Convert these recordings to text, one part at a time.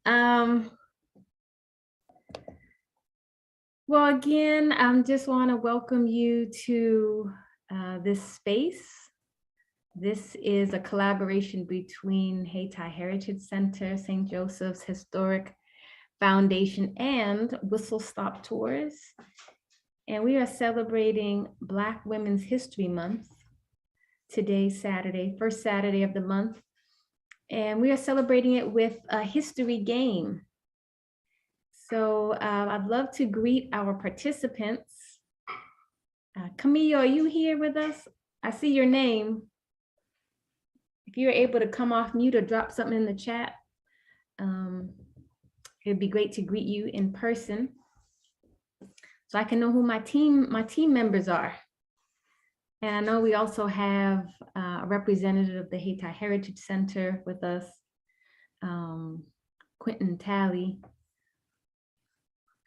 Um, well, again, I just want to welcome you to this space. This is a collaboration between Haiti Heritage Center, St. Joseph's Historic Foundation, and Whistle Stop Tours. And we are celebrating Black Women's History Month today, Saturday, first Saturday of the month. And we are celebrating it with a history game. So I'd love to greet our participants. Camille, are you here with us? I see your name. If you're able to come off mute or drop something in the chat, it'd be great to greet you in person so I can know who my team members are. And I know we also have a representative of the Haiti Heritage Center with us, Quentin Talley.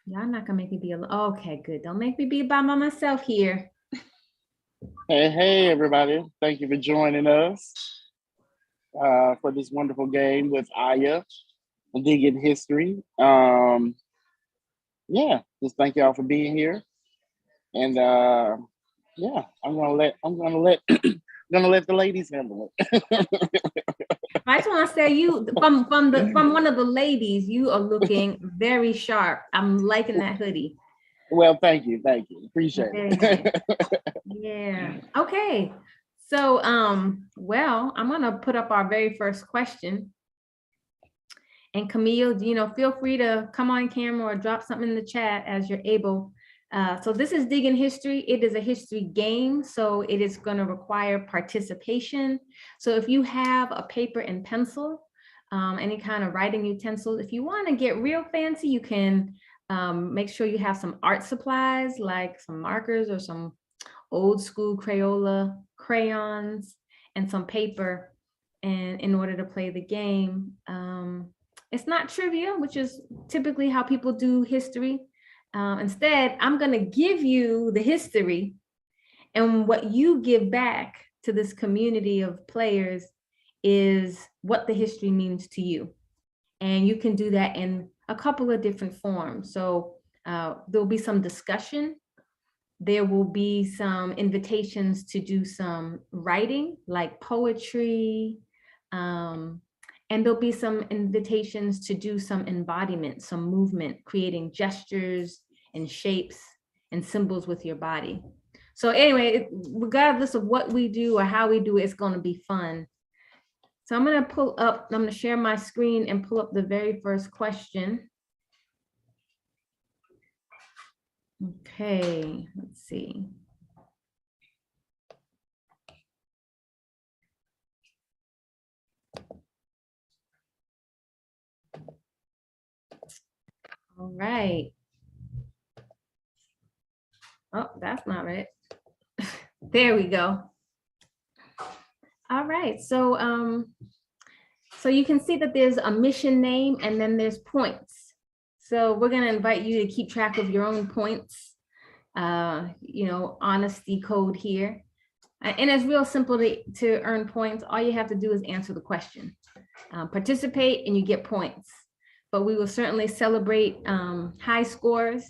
Y'all not gonna make me be alone. Okay, good. Don't make me be by myself here. Hey, everybody. Thank you for joining us for this wonderful game with Aya and Diggin History. Yeah, just thank y'all for being here. And yeah, I'm gonna let the ladies handle it. I just want to say you from one of the ladies, you are looking very sharp. I'm liking that hoodie. Well, thank you. Appreciate it. Nice. Yeah. Okay. So well, I'm gonna put up our very first question. And Camille, feel free to come on camera or drop something in the chat as you're able. So this is Diggin History. It is a history game, so it is going to require participation. So if you have a paper and pencil, any kind of writing utensils, if you want to get real fancy, you can make sure you have some art supplies like some markers or some old school Crayola crayons and some paper, and in order to play the game. It's not trivia, which is typically how people do history. Instead, I'm going to give you the history, and what you give back to this community of players is what the history means to you. And you can do that in a couple of different forms. So there'll be some discussion. There will be some invitations to do some writing, like poetry, and there'll be some invitations to do some embodiment, some movement, creating gestures and shapes and symbols with your body. So anyway, regardless of what we do or how we do it, it's going to be fun. So I'm going to share my screen and pull up the very first question. Okay, let's see. All right. Oh, that's not right. There we go. All right, so so you can see that there's a mission name and then there's points. So we're gonna invite you to keep track of your own points, honesty code here. And it's real simple to earn points. All you have to do is answer the question. Participate and you get points. But we will certainly celebrate high scores,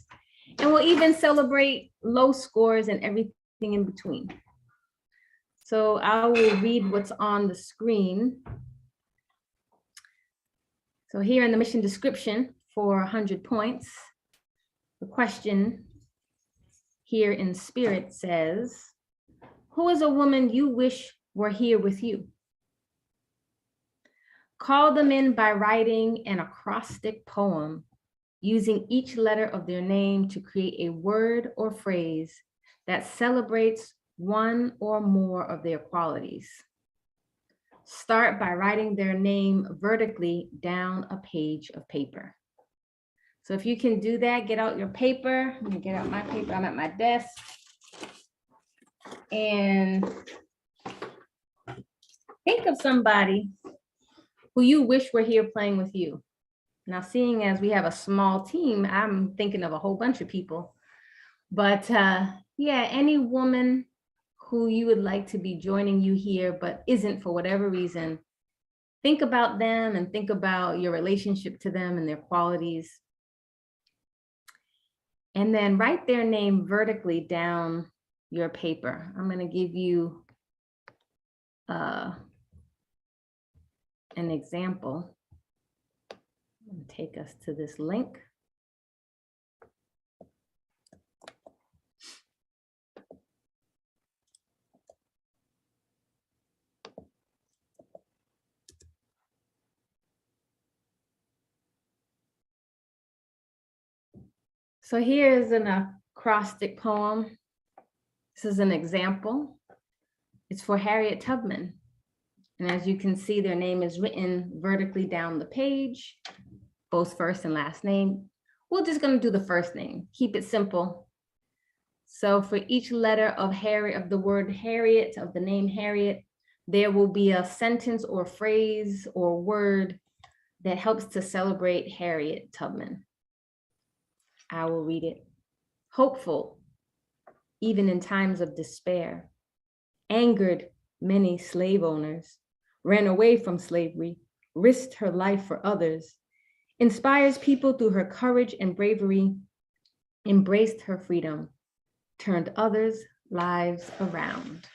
and we'll even celebrate low scores and everything in between. So I will read what's on the screen. So here in the mission description for 100 points, the question here in spirit says, who is a woman you wish were here with you? Call them in by writing an acrostic poem using each letter of their name to create a word or phrase that celebrates one or more of their qualities. Start by writing their name vertically down a page of paper. So if you can do that, get out your paper. I'm gonna get out my paper. I'm at my desk. And think of somebody who you wish were here playing with you. Now, seeing as we have a small team, I'm thinking of a whole bunch of people. But yeah, any woman who you would like to be joining you here, but isn't for whatever reason, think about them and think about your relationship to them and their qualities. And then write their name vertically down your paper. I'm going to give you an example. I'm going to take us to this link. So here is an acrostic poem. This is an example. It's for Harriet Tubman. And as you can see, their name is written vertically down the page, both first and last name. We're just going to do the first name. Keep it simple. So for each letter of Harriet, of the word Harriet, of the name Harriet, there will be a sentence or phrase or word that helps to celebrate Harriet Tubman. I will read it. Hopeful, even in times of despair, angered many slave owners, ran away from slavery, risked her life for others, inspires people through her courage and bravery, embraced her freedom, turned others' lives around.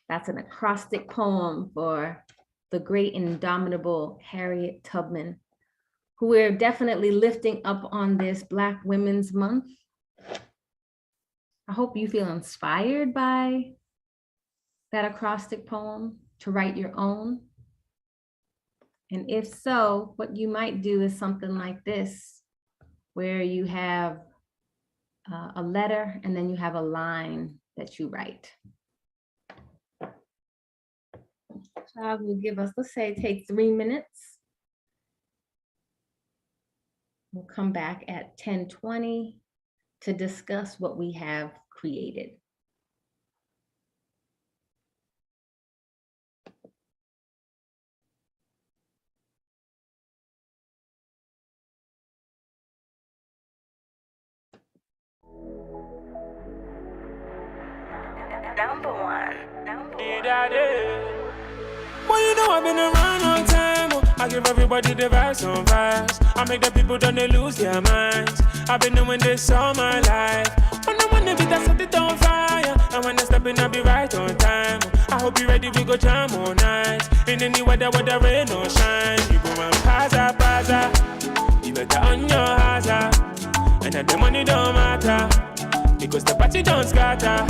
That's an acrostic poem for the great and indomitable Harriet Tubman, who we're definitely lifting up on this Black Women's Month. I hope you feel inspired by that acrostic poem to write your own. And if so, what you might do is something like this, where you have a letter and then you have a line that you write. So I will give us, let's say, take 3 minutes. We'll come back at 10:20 to discuss what we have created. Number one. Well, you know I've been around all time. Oh. I give everybody the vibes on vibes. I make the people don't they lose their minds. I've been doing this all my life. When I want to beat, I set it on fire. And when I step in, I'll be right on time. I hope you're ready, we go jam all night. In any weather, whether rain or shine. You go and paza, paza. You better on your hazard. And then the money don't matter. Because the party don't scatter.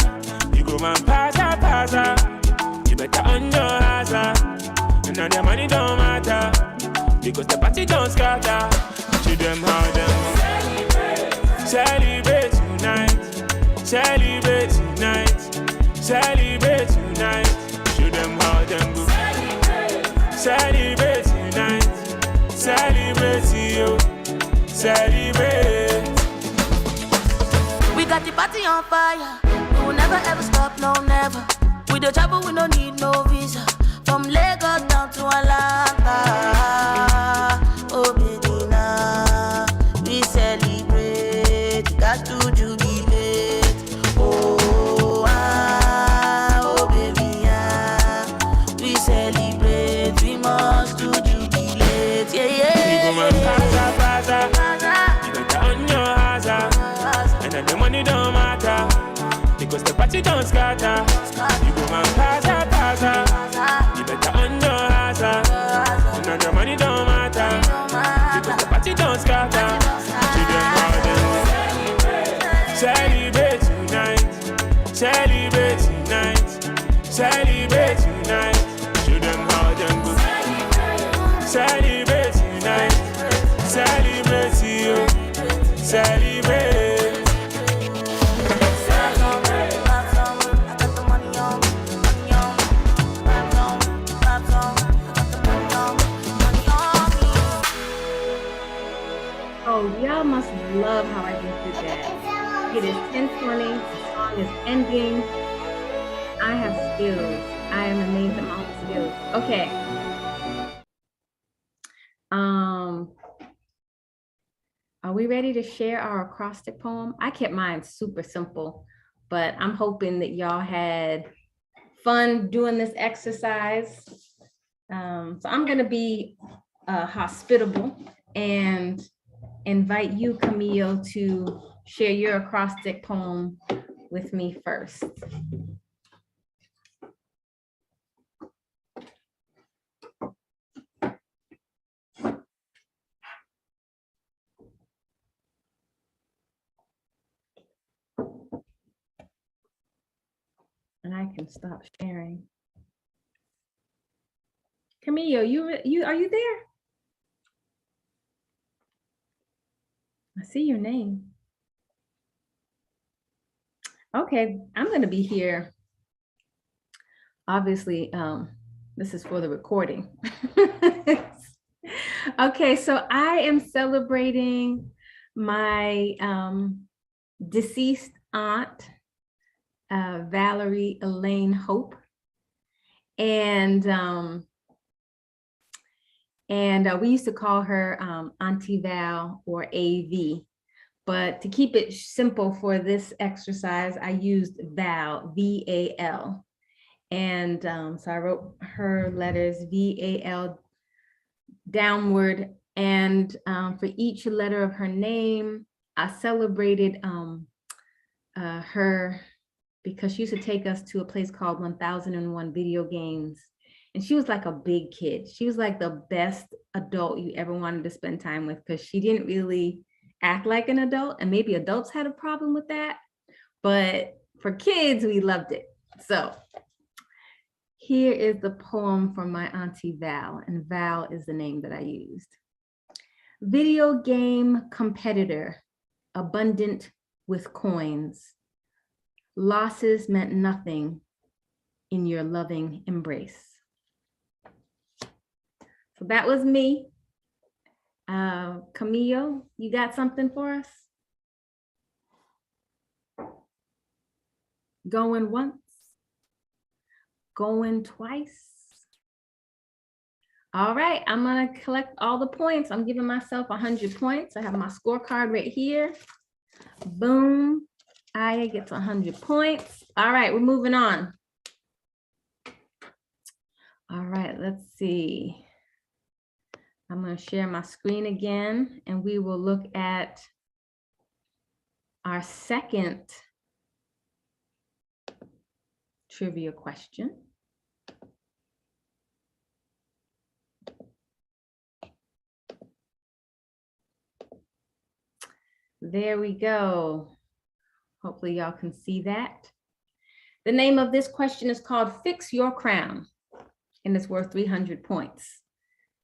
You go and paza, paza. You better on your hazard. And now the money don't matter. Because the party don't scatter. Show them how them celebrate tonight. Celebrate tonight. Celebrate tonight. Show them how them go. Celebrate tonight. Celebrate you. Celebrate. We got the party on fire. We will never ever stop, no never. We the travel, we don't need no visa. From Lagos down to Atlanta. Oh, baby, now we celebrate. Got to jubilate. Oh, oh, baby, we celebrate. We must do jubilate. Yeah, yeah. You go and paza, paza. You better on your hazard. And then the money don't matter. Because the party don't scatter. You go and paza, paza. You better on your hazard. And now the money don't matter. Because the party don't scatter. Children how them celebrate tonight. Celebrate tonight. Celebrate tonight. Children how them go. Celebrate tonight. Celebrate you. Celebrate. Oh, y'all must love how I just did that. It is 10:20, the song is ending. I have skills. I am amazed at my own skills. Okay. Are we ready to share our acrostic poem? I kept mine super simple, but I'm hoping that y'all had fun doing this exercise. So I'm going to be hospitable and invite you, Camille, to share your acrostic poem with me first. And I can stop sharing. Camille, are you there? I see your name. Okay, I'm going to be here. Obviously, this is for the recording. Okay, so I am celebrating my deceased aunt, Valerie Elaine Hope, and we used to call her Auntie Val or AV. But to keep it simple for this exercise, I used Val, V-A-L. And so I wrote her letters V-A-L downward. And for each letter of her name, I celebrated her because she used to take us to a place called 1001 Video Games. And she was like a big kid. She was like the best adult you ever wanted to spend time with because she didn't really act like an adult, and maybe adults had a problem with that, but for kids, we loved it. So here is the poem from my Auntie Val, and Val is the name that I used. Video game competitor, abundant with coins. Losses meant nothing in your loving embrace. So that was me. Camille, you got something for us? Going once, going twice. All right, I'm gonna collect all the points. I'm giving myself 100 points. I have my scorecard right here. Boom, Aya gets 100 points. All right, we're moving on. All right, let's see. I'm going to share my screen again, and we will look at our second trivia question. There we go. Hopefully y'all can see that. The name of this question is called Fix Your Crown, and it's worth 300 points.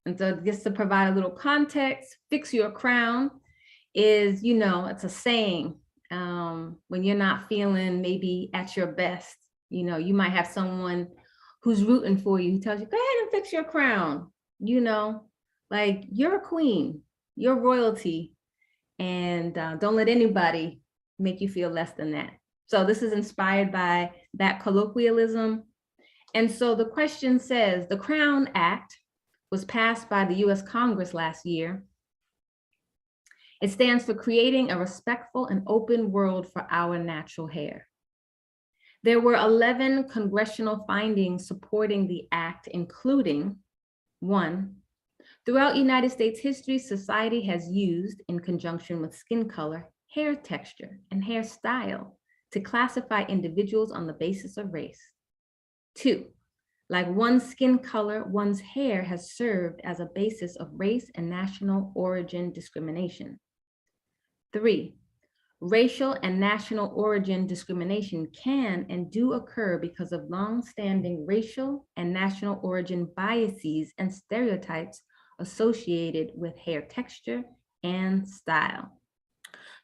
And so just to provide a little context, fix your crown is, you know, it's a saying when you're not feeling maybe at your best, you know, you might have someone who's rooting for you, who tells you, go ahead and fix your crown, you know, like you're a queen, you're royalty, and don't let anybody make you feel less than that. So this is inspired by that colloquialism. And so the question says, the Crown Act was passed by the US Congress last year. It stands for creating a respectful and open world for our natural hair. There were 11 congressional findings supporting the act, including 1, throughout United States history, society has used, in conjunction with skin color, hair texture, and hairstyle to classify individuals on the basis of race. 2, like one's skin color, one's hair has served as a basis of race and national origin discrimination. 3, racial and national origin discrimination can and do occur because of long-standing racial and national origin biases and stereotypes associated with hair texture and style.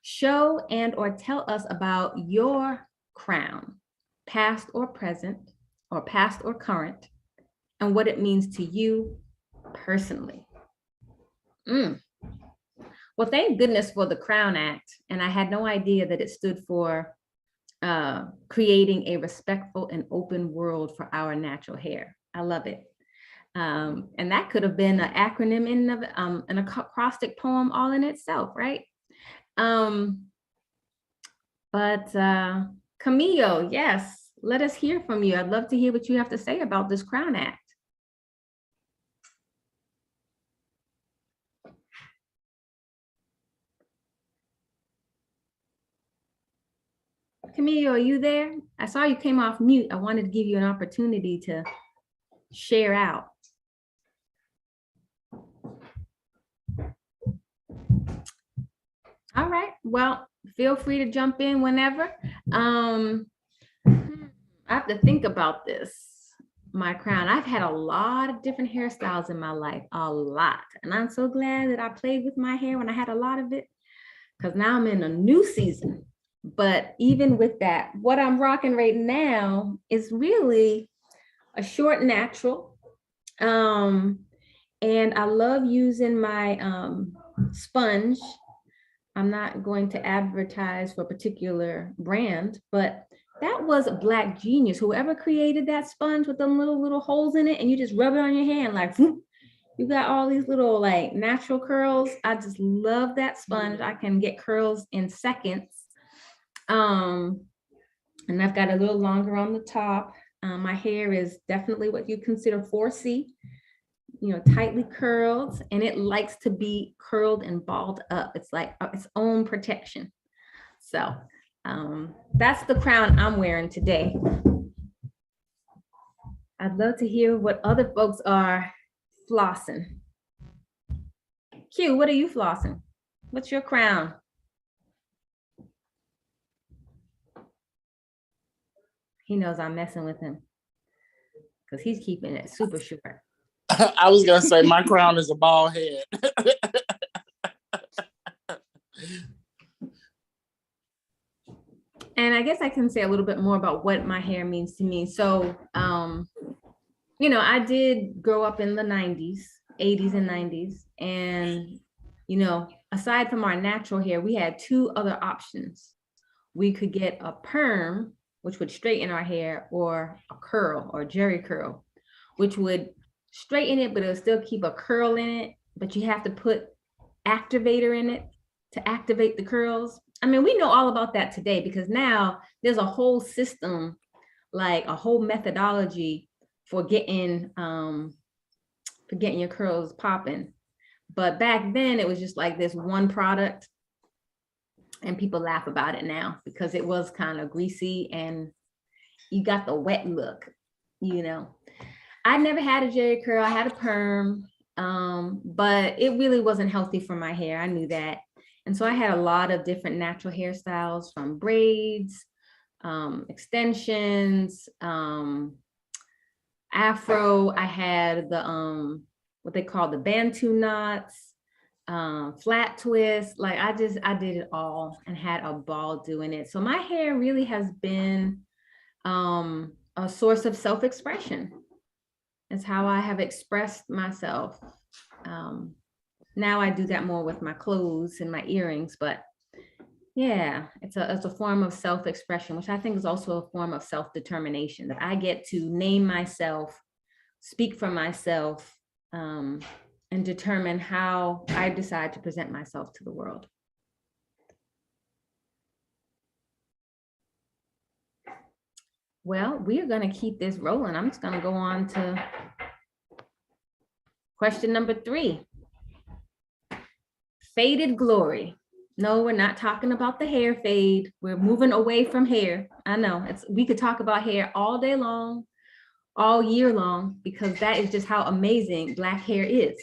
Show and or tell us about your crown, past or present, or past or current, and what it means to you personally. Well, thank goodness for the Crown Act. And I had no idea that it stood for creating a respectful and open world for our natural hair. I love it. And that could have been an acronym in an acrostic poem all in itself, right? But Camille, yes, let us hear from you. I'd love to hear what you have to say about this Crown Act. Camille, are you there? I saw you came off mute. I wanted to give you an opportunity to share out. All right, well, feel free to jump in whenever. I have to think about this, my crown. I've had a lot of different hairstyles in my life, a lot. And I'm so glad that I played with my hair when I had a lot of it, because now I'm in a new season. But even with that, what I'm rocking right now is really a short natural. And I love using my sponge. I'm not going to advertise for a particular brand, but that was a Black genius. Whoever created that sponge with them little holes in it, and you just rub it on your hand like, whoop, you got all these little like natural curls. I just love that sponge. I can get curls in seconds. And I've got a little longer on the top. My hair is definitely what you consider 4C. You know, tightly curled, and it likes to be curled and balled up. It's like its own protection. So that's the crown I'm wearing today. I'd love to hear what other folks are flossing. Q, what are you flossing? What's your crown? He knows I'm messing with him because he's keeping it super short. I was gonna say my crown is a bald head. And I guess I can say a little bit more about what my hair means to me. So, you know, I did grow up in the 90s, 80s and 90s. And, you know, aside from our natural hair, we had two other options. We could get a perm, which would straighten our hair, or a curl or jerry curl, which would straighten it, but it'll still keep a curl in it. But you have to put activator in it to activate the curls. I mean, we know all about that today because now there's a whole system, like a whole methodology for getting your curls popping. But back then it was just like this one product, and people laugh about it now because it was kind of greasy and you got the wet look, you know. I never had a jerry curl. I had a perm, but it really wasn't healthy for my hair. I knew that. And so I had a lot of different natural hairstyles, from braids, extensions, afro. I had the what they call the Bantu knots, flat twist. Like I did it all and had a ball doing it. So my hair really has been a source of self-expression. It's how I have expressed myself. Now I do that more with my clothes and my earrings, but yeah, it's a form of self-expression, which I think is also a form of self-determination, that I get to name myself, speak for myself, and determine how I decide to present myself to the world. Well, we are going to keep this rolling. I'm just going to go on to question number 3. Faded glory. No, we're not talking about the hair fade. We're moving away from hair. I know we could talk about hair all day long, all year long, because that is just how amazing Black hair is.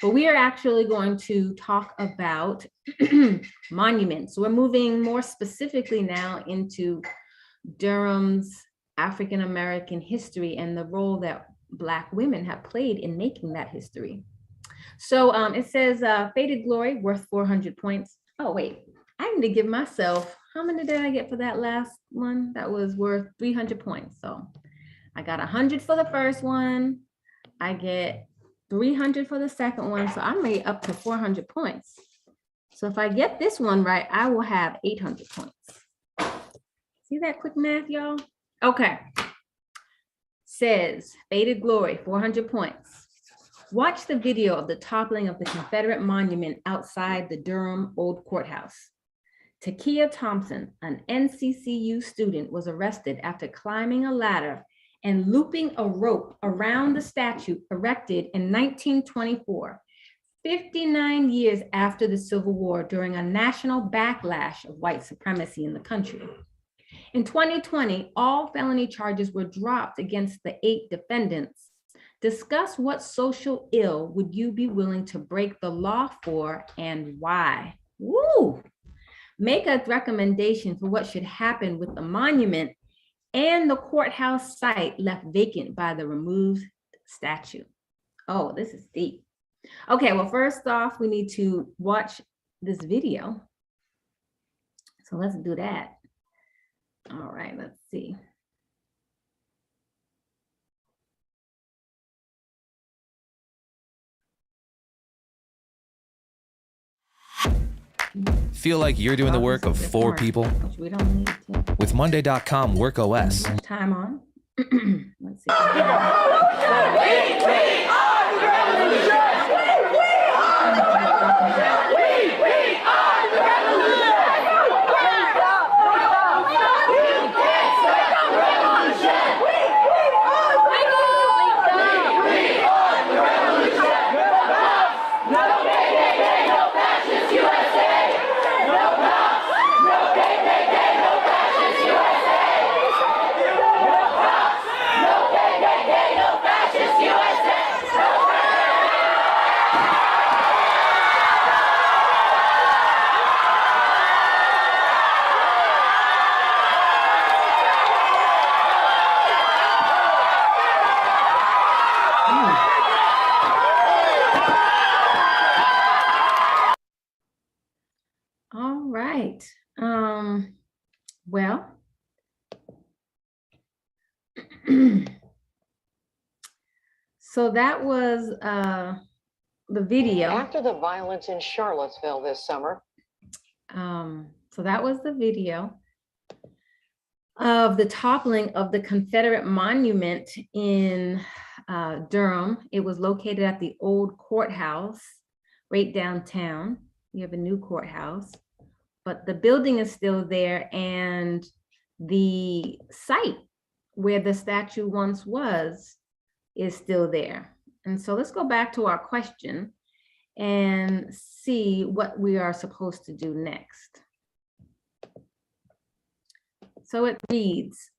But we are actually going to talk about monuments. We're moving more specifically now into Durham's African-American history and the role that Black women have played in making that history. So it says faded glory worth 400 points. Oh, wait, I need to give myself, how many did I get for that last one? That was worth 300 points. So I got 100 for the first one. I get 300 for the second one. So I made up to 400 points. So if I get this one right, I will have 800 points. See that quick math, y'all? Okay. Says faded glory, 400 points. Watch the video of the toppling of the Confederate monument outside the Durham Old Courthouse. Takia Thompson, an NCCU student, was arrested after climbing a ladder and looping a rope around the statue erected in 1924, 59 years after the Civil War, during a national backlash of white supremacy in the country. In 2020, all felony charges were dropped against the 8 defendants. Discuss what social ill would you be willing to break the law for and why? Woo! Make a recommendation for what should happen with the monument and the courthouse site left vacant by the removed statue. Oh, this is deep. Okay, well, first off, we need to watch this video. So let's do that. All right, let's see. Feel like you're doing the work of 4 people? Which we don't need to With Monday.com Work OS. spend time on. Let's see. All right. Well, so that was the video. After the violence in Charlottesville this summer. So that was the video of the toppling of the Confederate monument in Durham. It was located at the old courthouse right downtown. We have a new courthouse, but the building is still there, and the site where the statue once was is still there. And so let's go back to our question and see what we are supposed to do next. So it reads,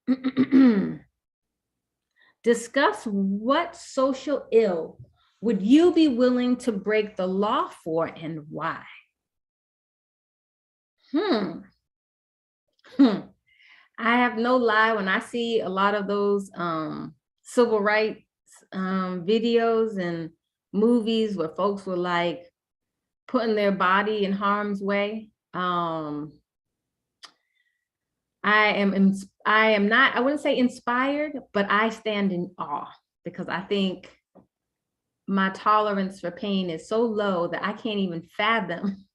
discuss what social ill would you be willing to break the law for and why? I have no lie, when I see a lot of those civil rights videos and movies where folks were like putting their body in harm's way, I am not, I wouldn't say inspired, but I stand in awe, because I think my tolerance for pain is so low that I can't even fathom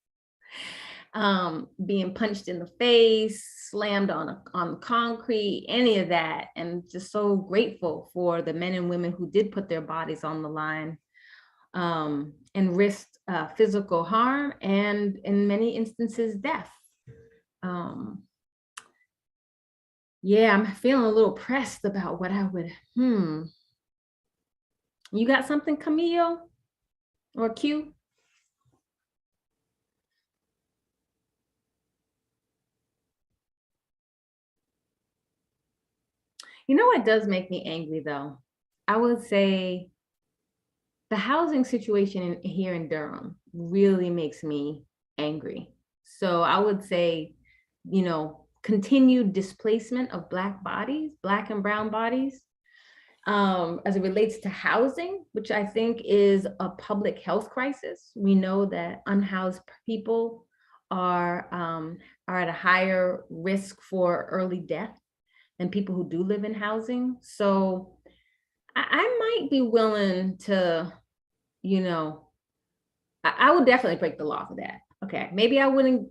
being punched in the face, slammed on concrete, any of that. And just so grateful for the men and women who did put their bodies on the line and risked physical harm and in many instances death. Yeah, I'm feeling a little pressed about what I would, You got something, Camille or Q? You know what does make me angry though? I would say the housing situation here in Durham really makes me angry. So I would say, continued displacement of Black bodies, Black and brown bodies, as it relates to housing, which I think is a public health crisis. We know that unhoused people are at a higher risk for early death than people who do live in housing. So I might be willing to, I would definitely break the law for that. Okay, maybe I wouldn't,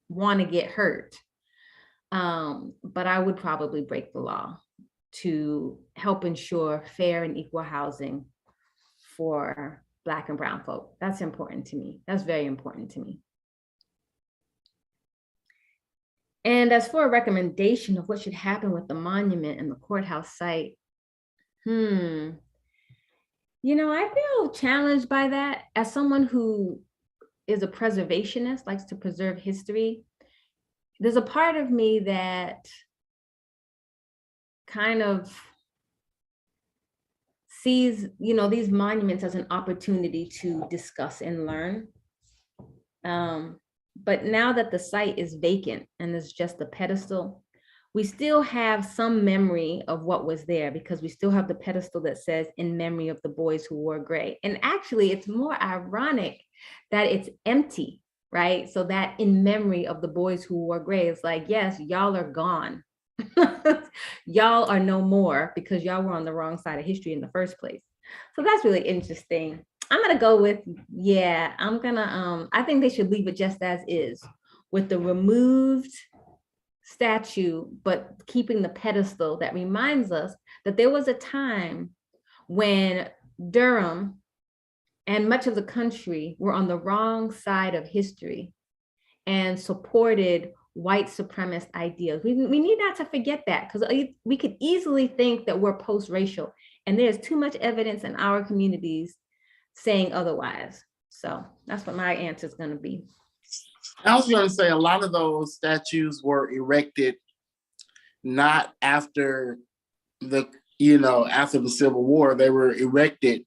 want to get hurt, but I would probably break the law to help ensure fair and equal housing for Black and brown folk. That's important to me. That's very important to me. And as for a recommendation of what should happen with the monument and the courthouse site, I feel challenged by that. As someone who is a preservationist, likes to preserve history, there's a part of me that kind of sees, these monuments as an opportunity to discuss and learn. But now that the site is vacant and it's just a pedestal, we still have some memory of what was there, because we still have the pedestal that says "in memory of the boys who wore gray." And actually, it's more ironic that it's empty, right? So that "in memory of the boys who wore gray" is like, yes, y'all are gone. Y'all are no more, because y'all were on the wrong side of history in the first place. So that's really interesting. I'm gonna go with, yeah, I think they should leave it just as is, with the removed statue, but keeping the pedestal that reminds us that there was a time when Durham and much of the country were on the wrong side of history and supported white supremacist ideas. We need not to forget that, because we could easily think that we're post-racial, and there's too much evidence in our communities saying otherwise. So that's what my answer is going to be. I was going to say a lot of those statues were erected not after after the Civil War. They were erected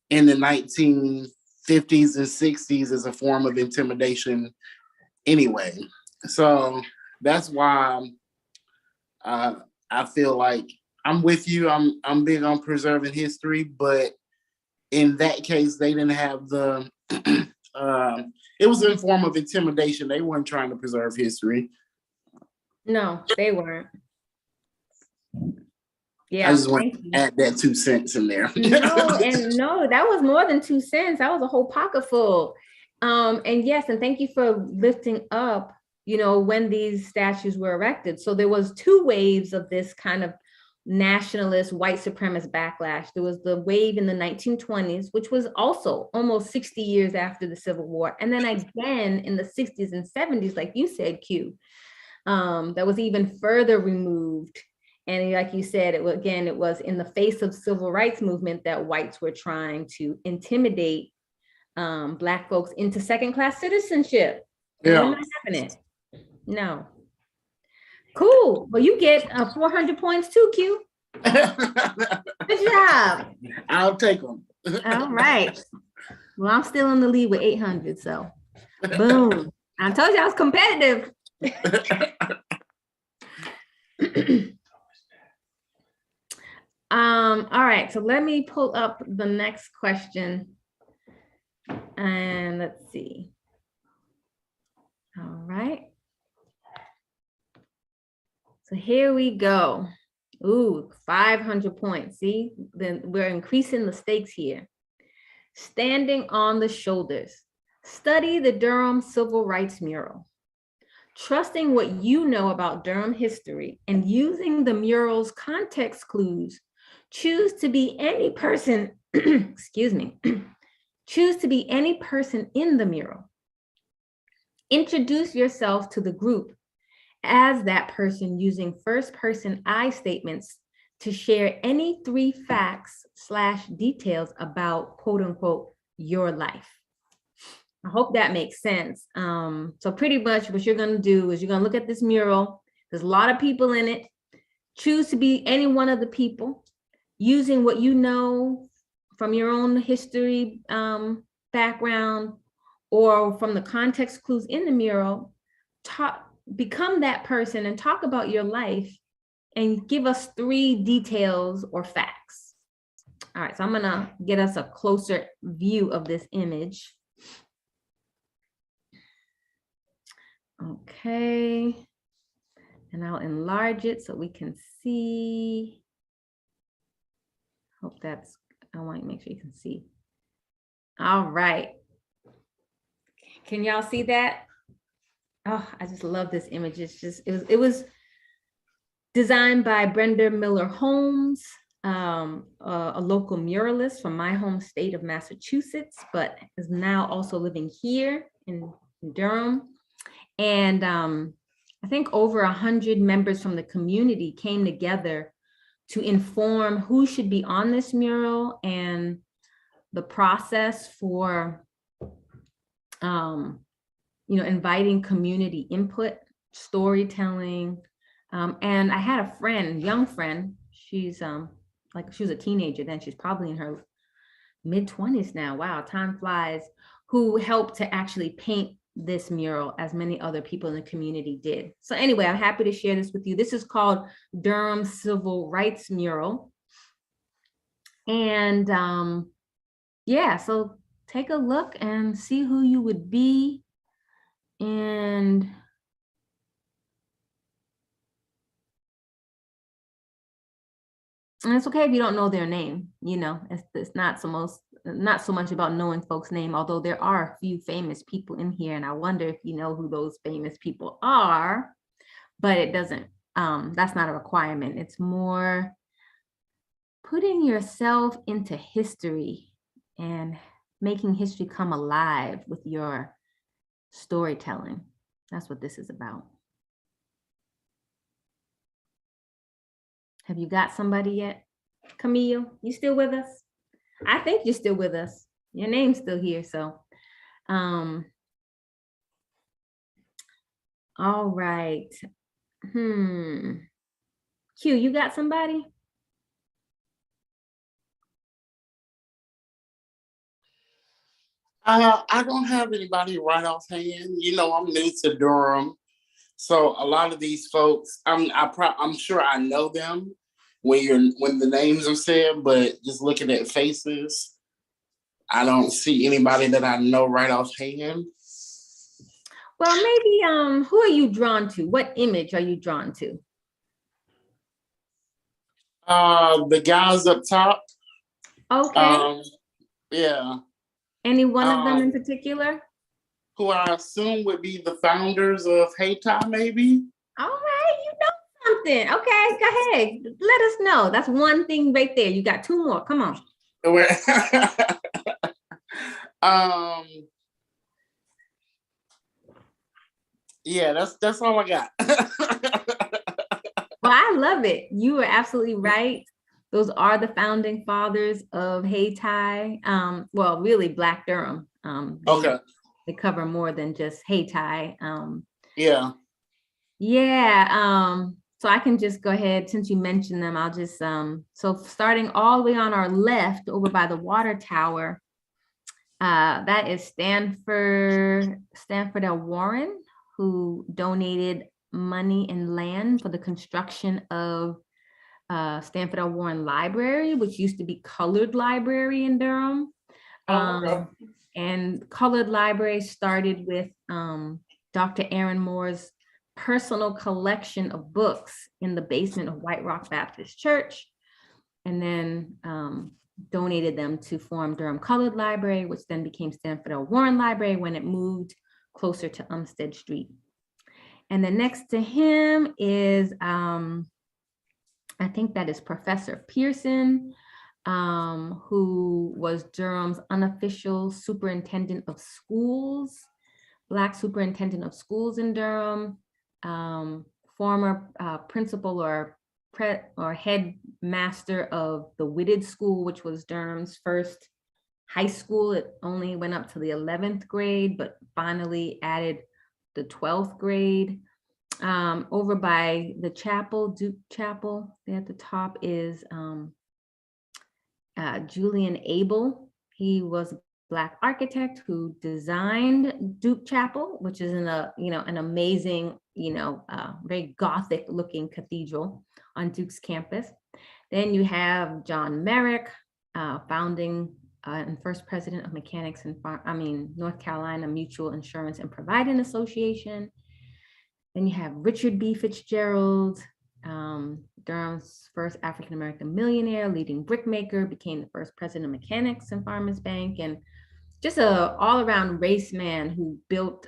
in the 1950s and 60s as a form of intimidation anyway. So that's why I feel like I'm with you. I'm big on preserving history, but in that case, they didn't have the it was in form of intimidation. They weren't trying to preserve history. No, they weren't. Yeah, I just want to add that 2 cents in there. No, that was more than 2 cents. That was a whole pocket full. And yes, and thank you for lifting up, when these statues were erected. So there was 2 waves of this kind of nationalist white supremacist backlash. There was the wave in the 1920s, which was also almost 60 years after the Civil War. And then again in the 60s and 70s, like you said, Q, that was even further removed. And like you said, it was in the face of civil rights movement that whites were trying to intimidate Black folks into second-class citizenship. Yeah. Not happening. No. Cool. Well, you get 400 points too, Q. Good job. I'll take them. All right. Well, I'm still in the lead with 800, so boom. I told you I was competitive. All right, so let me pull up the next question and let's see. All right. So here we go. Ooh, 500 points. See, then we're increasing the stakes here. Standing on the shoulders. Study the Durham Civil Rights Mural. Trusting what you know about Durham history and using the mural's context clues, choose to be any person, excuse me, choose to be any person in the mural. Introduce yourself to the group as that person using first-person I statements to share any 3 facts / details about quote unquote your life. I hope that makes sense. So pretty much what you're gonna do is you're gonna look at this mural. There's a lot of people in it. Choose to be any one of the people using what you know from your own history background or from the context clues in the mural. Become that person and talk about your life and give us 3 details or facts. All right, so I'm gonna get us a closer view of this image. Okay, and I'll enlarge it so we can see. Hope that's, I want to make sure you can see. All right. Can y'all see that? Oh, I just love this image. It was designed by Brenda Miller Holmes, a local muralist from my home state of Massachusetts, but is now also living here in Durham. And I think over 100 members from the community came together to inform who should be on this mural and the process for inviting community input storytelling. And I had a friend, young friend, she's like she was a teenager then, she's probably in her mid-20s now. Wow, time flies, who helped to actually paint this mural as many other people in the community did. So anyway, I'm happy to share this with you. This is called Durham Civil Rights Mural. And yeah, so take a look and see who you would be. And it's okay if you don't know their name, you know, it's not so much about knowing folks' name, although there are a few famous people in here, and I wonder if you know who those famous people are, but it doesn't, that's not a requirement. It's more putting yourself into history and making history come alive with your storytelling. That's what this is about. Have you got somebody yet? Camille, you still with us? I think you're still with us. Your name's still here, so. All right. Q, you got somebody? I don't have anybody right offhand. You know, I'm new to Durham, so a lot of these folks, I'm sure I know them when the names are said, but just looking at faces, I don't see anybody that I know right offhand. Well, maybe who are you drawn to? What image are you drawn to? The guys up top. Okay. Yeah. Any one of them in particular? Who I assume would be the founders of Hayti, maybe. All right, you know something. Okay, go ahead. Let us know. That's one thing right there. You got two more. Come on. Yeah, that's all I got. Well, I love it. You are absolutely right. Those are the founding fathers of Hayti. Well, really Black Durham. Okay. They cover more than just Hayti. Yeah. Yeah. So I can just go ahead, since you mentioned them, I'll just, so starting all the way on our left over by the water tower, that is Stanford L. Warren, who donated money and land for the construction of Stanford L. Warren Library, which used to be Colored Library in Durham. And Colored Library started with Dr. Aaron Moore's personal collection of books in the basement of White Rock Baptist Church, and then donated them to form Durham Colored Library, which then became Stanford L. Warren Library when it moved closer to Umstead Street. And then next to him is, I think that is Professor Pearson, who was Durham's unofficial superintendent of schools, Black superintendent of schools in Durham, former principal or headmaster of the Whitted School, which was Durham's first high school. It only went up to the 11th grade, but finally added the 12th grade. Over by the chapel, Duke Chapel, there at the top is Julian Abel. He was a Black architect who designed Duke Chapel, which is an amazing, very Gothic looking cathedral on Duke's campus. Then you have John Merrick, founding and first president of Mechanics and North Carolina Mutual Insurance and Providing Association. Then you have Richard B. Fitzgerald, Durham's first African-American millionaire, leading brickmaker, became the first president of Mechanics and Farmers Bank, and just a all-around race man who built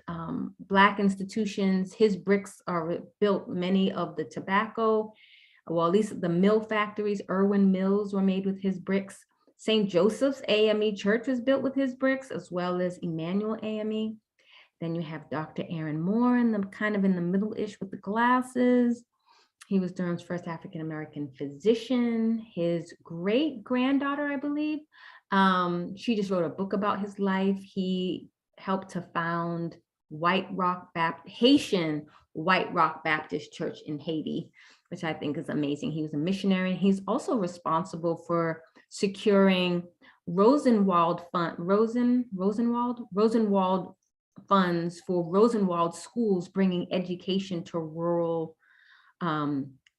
Black institutions. His bricks built many of the tobacco, well, at least the mill factories. Irwin Mills were made with his bricks. St. Joseph's AME Church was built with his bricks, as well as Emmanuel AME. Then you have Dr. Aaron Moore in the kind of in the middle-ish with the glasses. He was Durham's first African-American physician. His great-granddaughter, I believe, she just wrote a book about his life. He helped to found Haitian White Rock Baptist Church in Haiti, which I think is amazing. He was a missionary. He's also responsible for securing Rosenwald funds for Rosenwald schools, bringing education to rural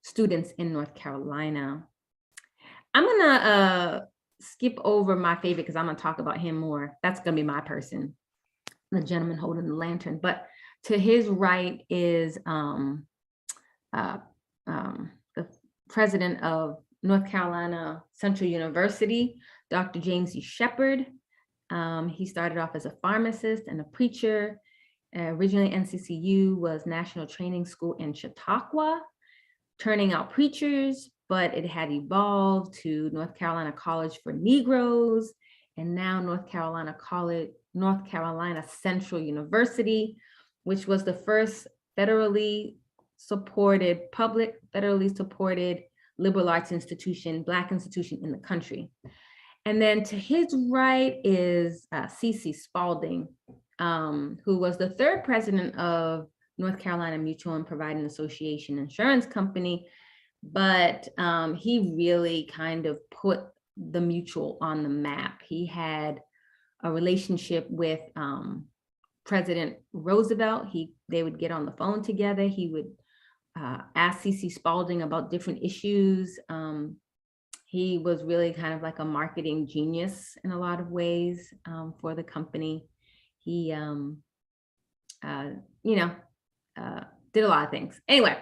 students in North Carolina. I'm gonna skip over my favorite because I'm gonna talk about him more. That's gonna be my person, the gentleman holding the lantern. But to his right is the president of North Carolina Central University, Dr. James E. Shepherd. He started off as a pharmacist and a preacher. Originally, NCCU was National Training School in Chautauqua, turning out preachers, but it had evolved to North Carolina College for Negroes, and now North Carolina Central University, which was the first federally supported liberal arts institution, Black institution in the country. And then to his right is C.C. Spalding, who was the third president of North Carolina Mutual and Providing Association Insurance Company, but he really kind of put the Mutual on the map. He had a relationship with President Roosevelt. They would get on the phone together. He would ask C.C. Spalding about different issues. He was really kind of like a marketing genius in a lot of ways for the company. He, did a lot of things. Anyway,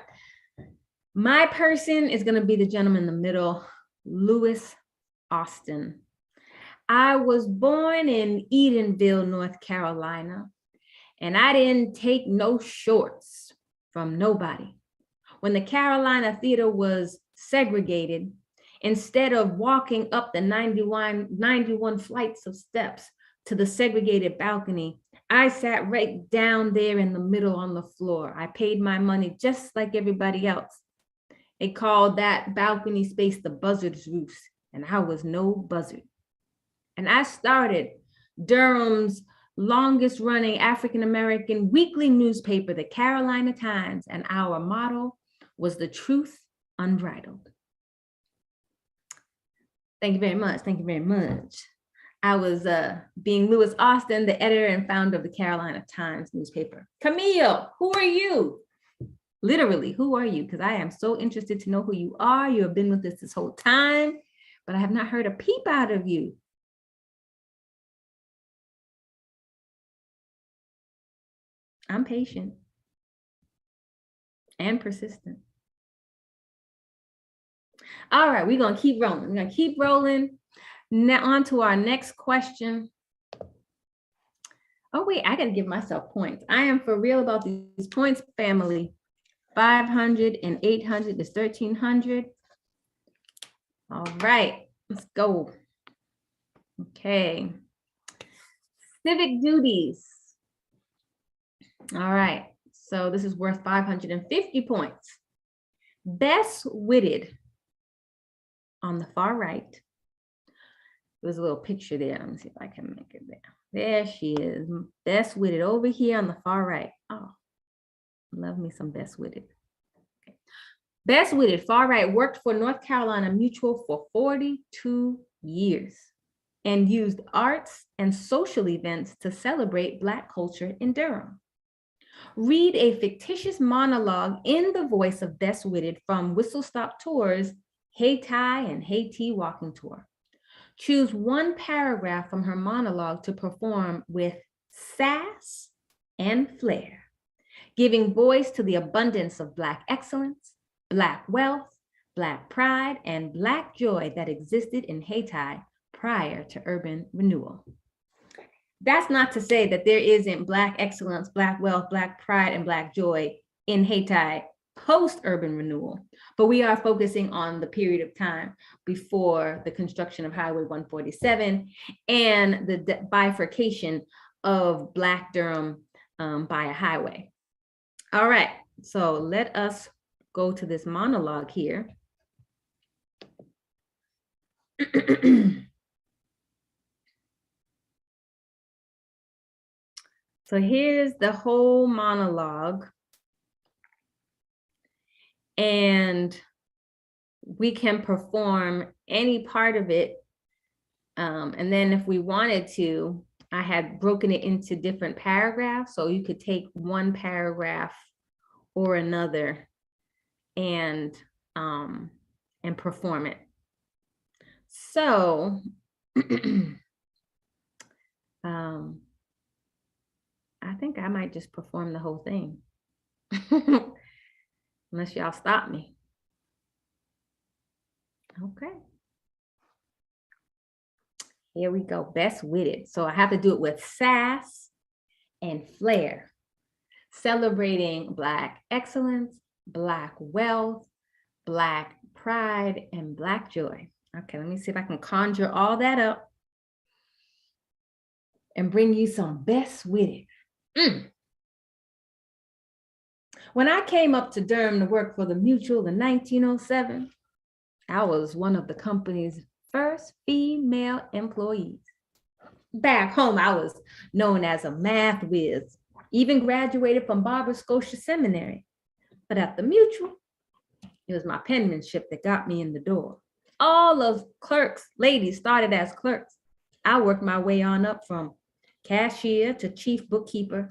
my person is going to be the gentleman in the middle, Louis Austin. I was born in Edenville, North Carolina, and I didn't take no shorts from nobody. When the Carolina Theater was segregated, instead of walking up the 91 flights of steps to the segregated balcony, I sat right down there in the middle on the floor. I paid my money just like everybody else. They called that balcony space the buzzard's roost, and I was no buzzard. And I started Durham's longest running African-American weekly newspaper, the Carolina Times, and our motto was the truth unbridled. Thank you very much. Thank you very much. I was being Louis Austin, the editor and founder of the Carolina Times newspaper. Camille, who are you? Literally, who are you? Because I am so interested to know who you are. You have been with us this whole time, but I have not heard a peep out of you. I'm patient and persistent. All right, we're gonna keep rolling. We're gonna keep rolling. Now on to our next question. Oh wait, I gotta give myself points. I am for real about these points, family. 500 and 800 is 1,300. All right, let's go. Okay. Civic duties. All right, so this is worth 550 points. Best witted on the far right. There's a little picture there. Let me see if I can make it there. There she is. Best witted over here on the far right. Oh, love me some best witted. Okay. Best witted, far right, worked for North Carolina Mutual for 42 years and used arts and social events to celebrate Black culture in Durham. Read a fictitious monologue in the voice of Best Witted from Whistle Stop Tours, Haiti and Haiti Walking Tour. Choose one paragraph from her monologue to perform with sass and flair, giving voice to the abundance of Black excellence, Black wealth, Black pride, and Black joy that existed in Haiti prior to urban renewal. That's not to say that there isn't Black excellence, Black wealth, Black pride, and Black joy in Haiti post-urban renewal, but we are focusing on the period of time before the construction of Highway 147 and the bifurcation of Black Durham by a highway. All right, so let us go to this monologue here. So here's the whole monologue. And we can perform any part of it. And then if we wanted to, I had broken it into different paragraphs. So you could take one paragraph or another and perform it. So I think I might just perform the whole thing. Unless y'all stop me. Okay. Here we go, best witted. So I have to do it with sass and flair, celebrating Black excellence, Black wealth, Black pride, and Black joy. Okay, let me see if I can conjure all that up and bring you some best witted. When I came up to Durham to work for the Mutual in 1907, I was one of the company's first female employees. Back home, I was known as a math whiz, even graduated from Barber Scotia Seminary. But at the Mutual, it was my penmanship that got me in the door. All of clerks, ladies, started as clerks. I worked my way on up from cashier to chief bookkeeper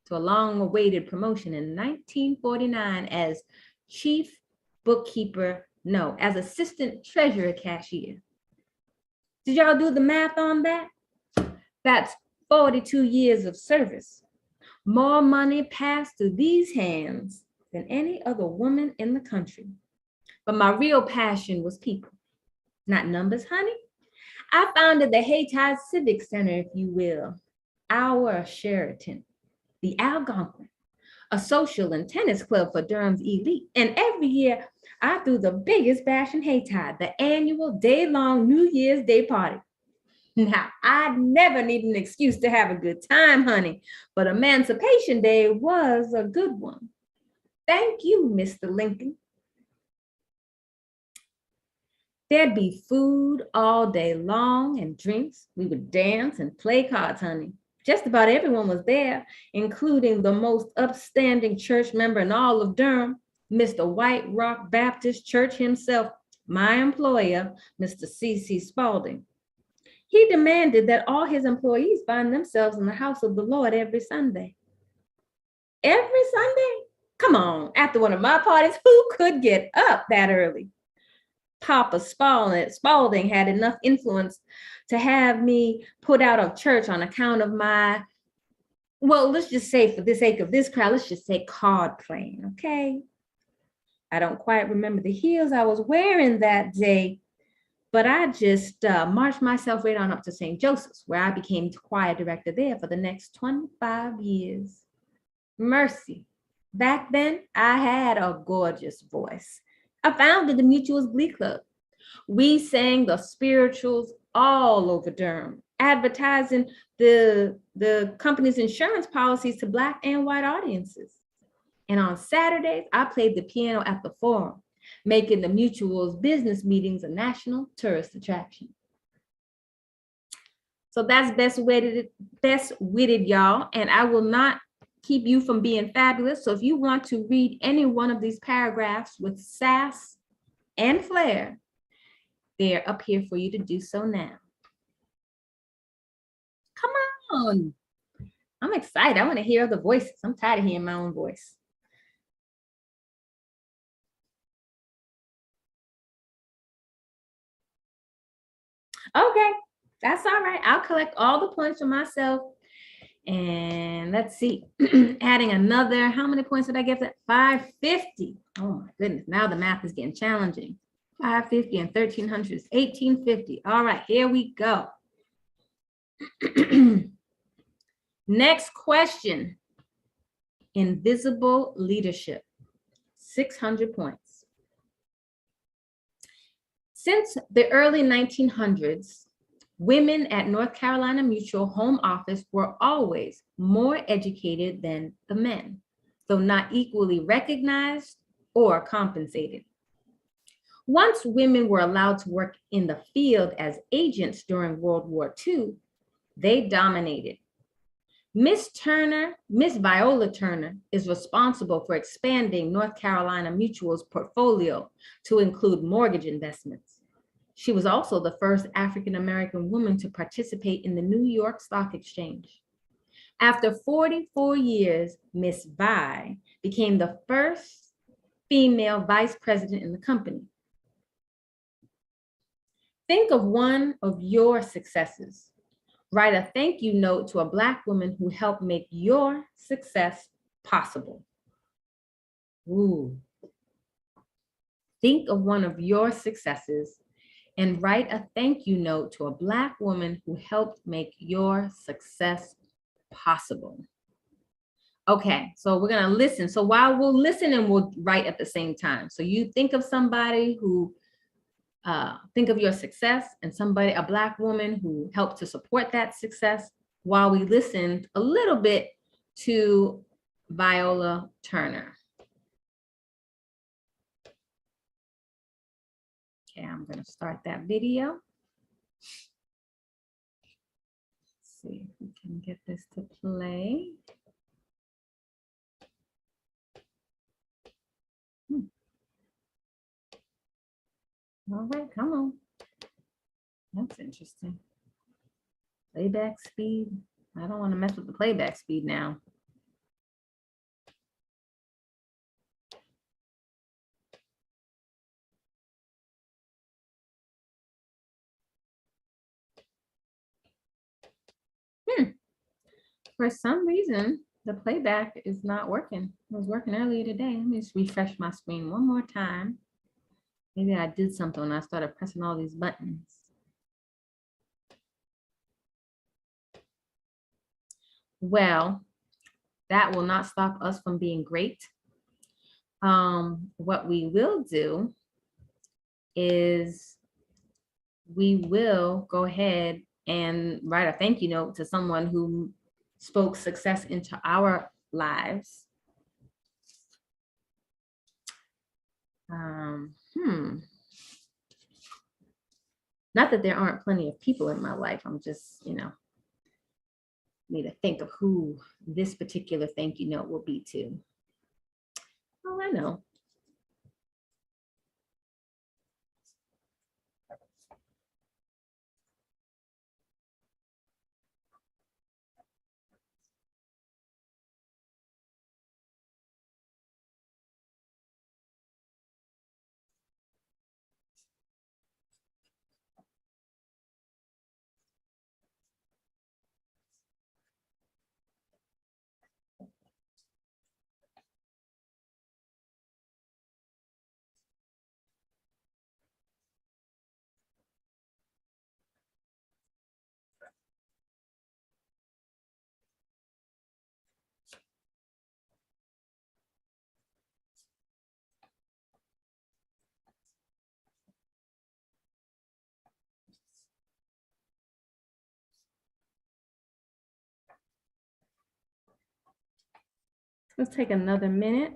to a long-awaited promotion in 1949 as chief bookkeeper, no, as assistant treasurer cashier. Did y'all do the math on that? That's 42 years of service. More money passed through these hands than any other woman in the country. But my real passion was people, not numbers, honey. I founded the Haytide Civic Center, if you will, our Sheraton, the Algonquin, a social and tennis club for Durham's elite. And every year I threw the biggest bash in Haytide, the annual day-long New Year's Day party. Now, I never need an excuse to have a good time, honey, but Emancipation Day was a good one. Thank you, Mr. Lincoln. There'd be food all day long and drinks. We would dance and play cards, honey. Just about everyone was there, including the most upstanding church member in all of Durham, Mr. White Rock Baptist Church himself, my employer, Mr. C.C. Spalding. He demanded that all his employees find themselves in the house of the Lord every Sunday. Every Sunday? Come on, after one of my parties, who could get up that early? Papa Spalding had enough influence to have me put out of church on account of my, well, let's just say for the sake of this crowd, let's just say card playing, okay? I don't quite remember the heels I was wearing that day, but I just marched myself right on up to St. Joseph's, where I became choir director there for the next 25 years. Mercy. Back then, I had a gorgeous voice. I founded the Mutual's Glee Club. We sang the spirituals all over Durham, advertising the company's insurance policies to Black and white audiences. And on Saturdays, I played the piano at the Forum, making the Mutual's business meetings a national tourist attraction. So that's best witted, y'all. And I will not keep you from being fabulous. So if you want to read any one of these paragraphs with sass and flair, they're up here for you to do so now. Come on. I'm excited. I want to hear other voices. I'm tired of hearing my own voice. Okay, that's all right. I'll collect all the points for myself. And let's see, adding another, how many points did I get? 550. Oh my goodness, now the math is getting challenging. 550 and 1300 is 1850. All right, here we go. Next question. Invisible leadership, 600 points. Since the early 1900s, women at North Carolina Mutual Home Office were always more educated than the men, though not equally recognized or compensated. Once women were allowed to work in the field as agents during World War II, they dominated. Miss Viola Turner is responsible for expanding North Carolina Mutual's portfolio to include mortgage investments. She was also the first African-American woman to participate in the New York Stock Exchange. After 44 years, Miss Vi became the first female vice president in the company. Think of one of your successes. Write a thank you note to a Black woman who helped make your success possible. Ooh. Think of one of your successes and write a thank you note to a Black woman who helped make your success possible. Okay, so we're gonna listen. So while we'll listen and we'll write at the same time. So you think of somebody who, think of your success and somebody, a Black woman who helped to support that success while we listened a little bit to Viola Turner. Okay, I'm gonna start that video. Let's see if we can get this to play. All right, come on. That's interesting. Playback speed. I don't want to mess with the playback speed now. For some reason, the playback is not working. It was working earlier today. Let me just refresh my screen one more time. Maybe I did something when I started pressing all these buttons. Well, that will not stop us from being great. What we will do is we will go ahead and write a thank you note to someone who spoke success into our lives. Not that there aren't plenty of people in my life. I'm just, need to think of who this particular thank you note will be to. Oh, I know. Let's take another minute.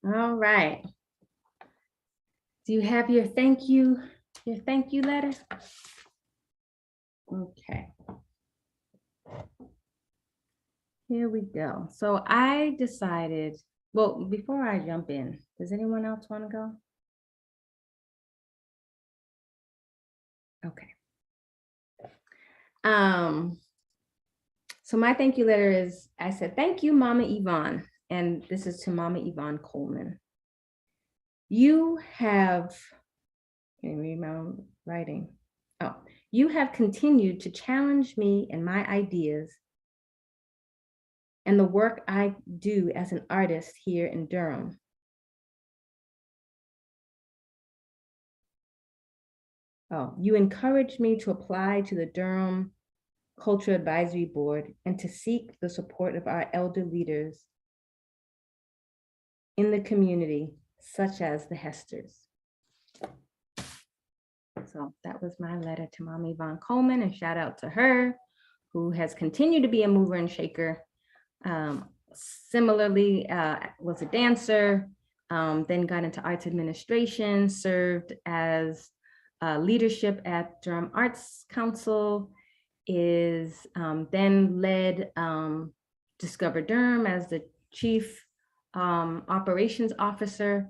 All right. Do you have your thank you letter? Okay. Here we go. So I decided, well, before I jump in, does anyone else want to go? Okay. So my thank you letter is, I said, thank you, Mama Yvonne. And this is to Mama Yvonne Coleman. You have, can you read my own writing? Oh, you have continued to challenge me and my ideas and the work I do as an artist here in Durham. Oh, you encouraged me to apply to the Durham Cultural Advisory Board and to seek the support of our elder leaders in the community, such as the Hesters. So that was my letter to Mama Yvonne Coleman, and shout out to her, who has continued to be a mover and shaker. Similarly, was a dancer, then got into arts administration, served as leadership at Durham Arts Council, is then led Discover Durham as the chief operations officer,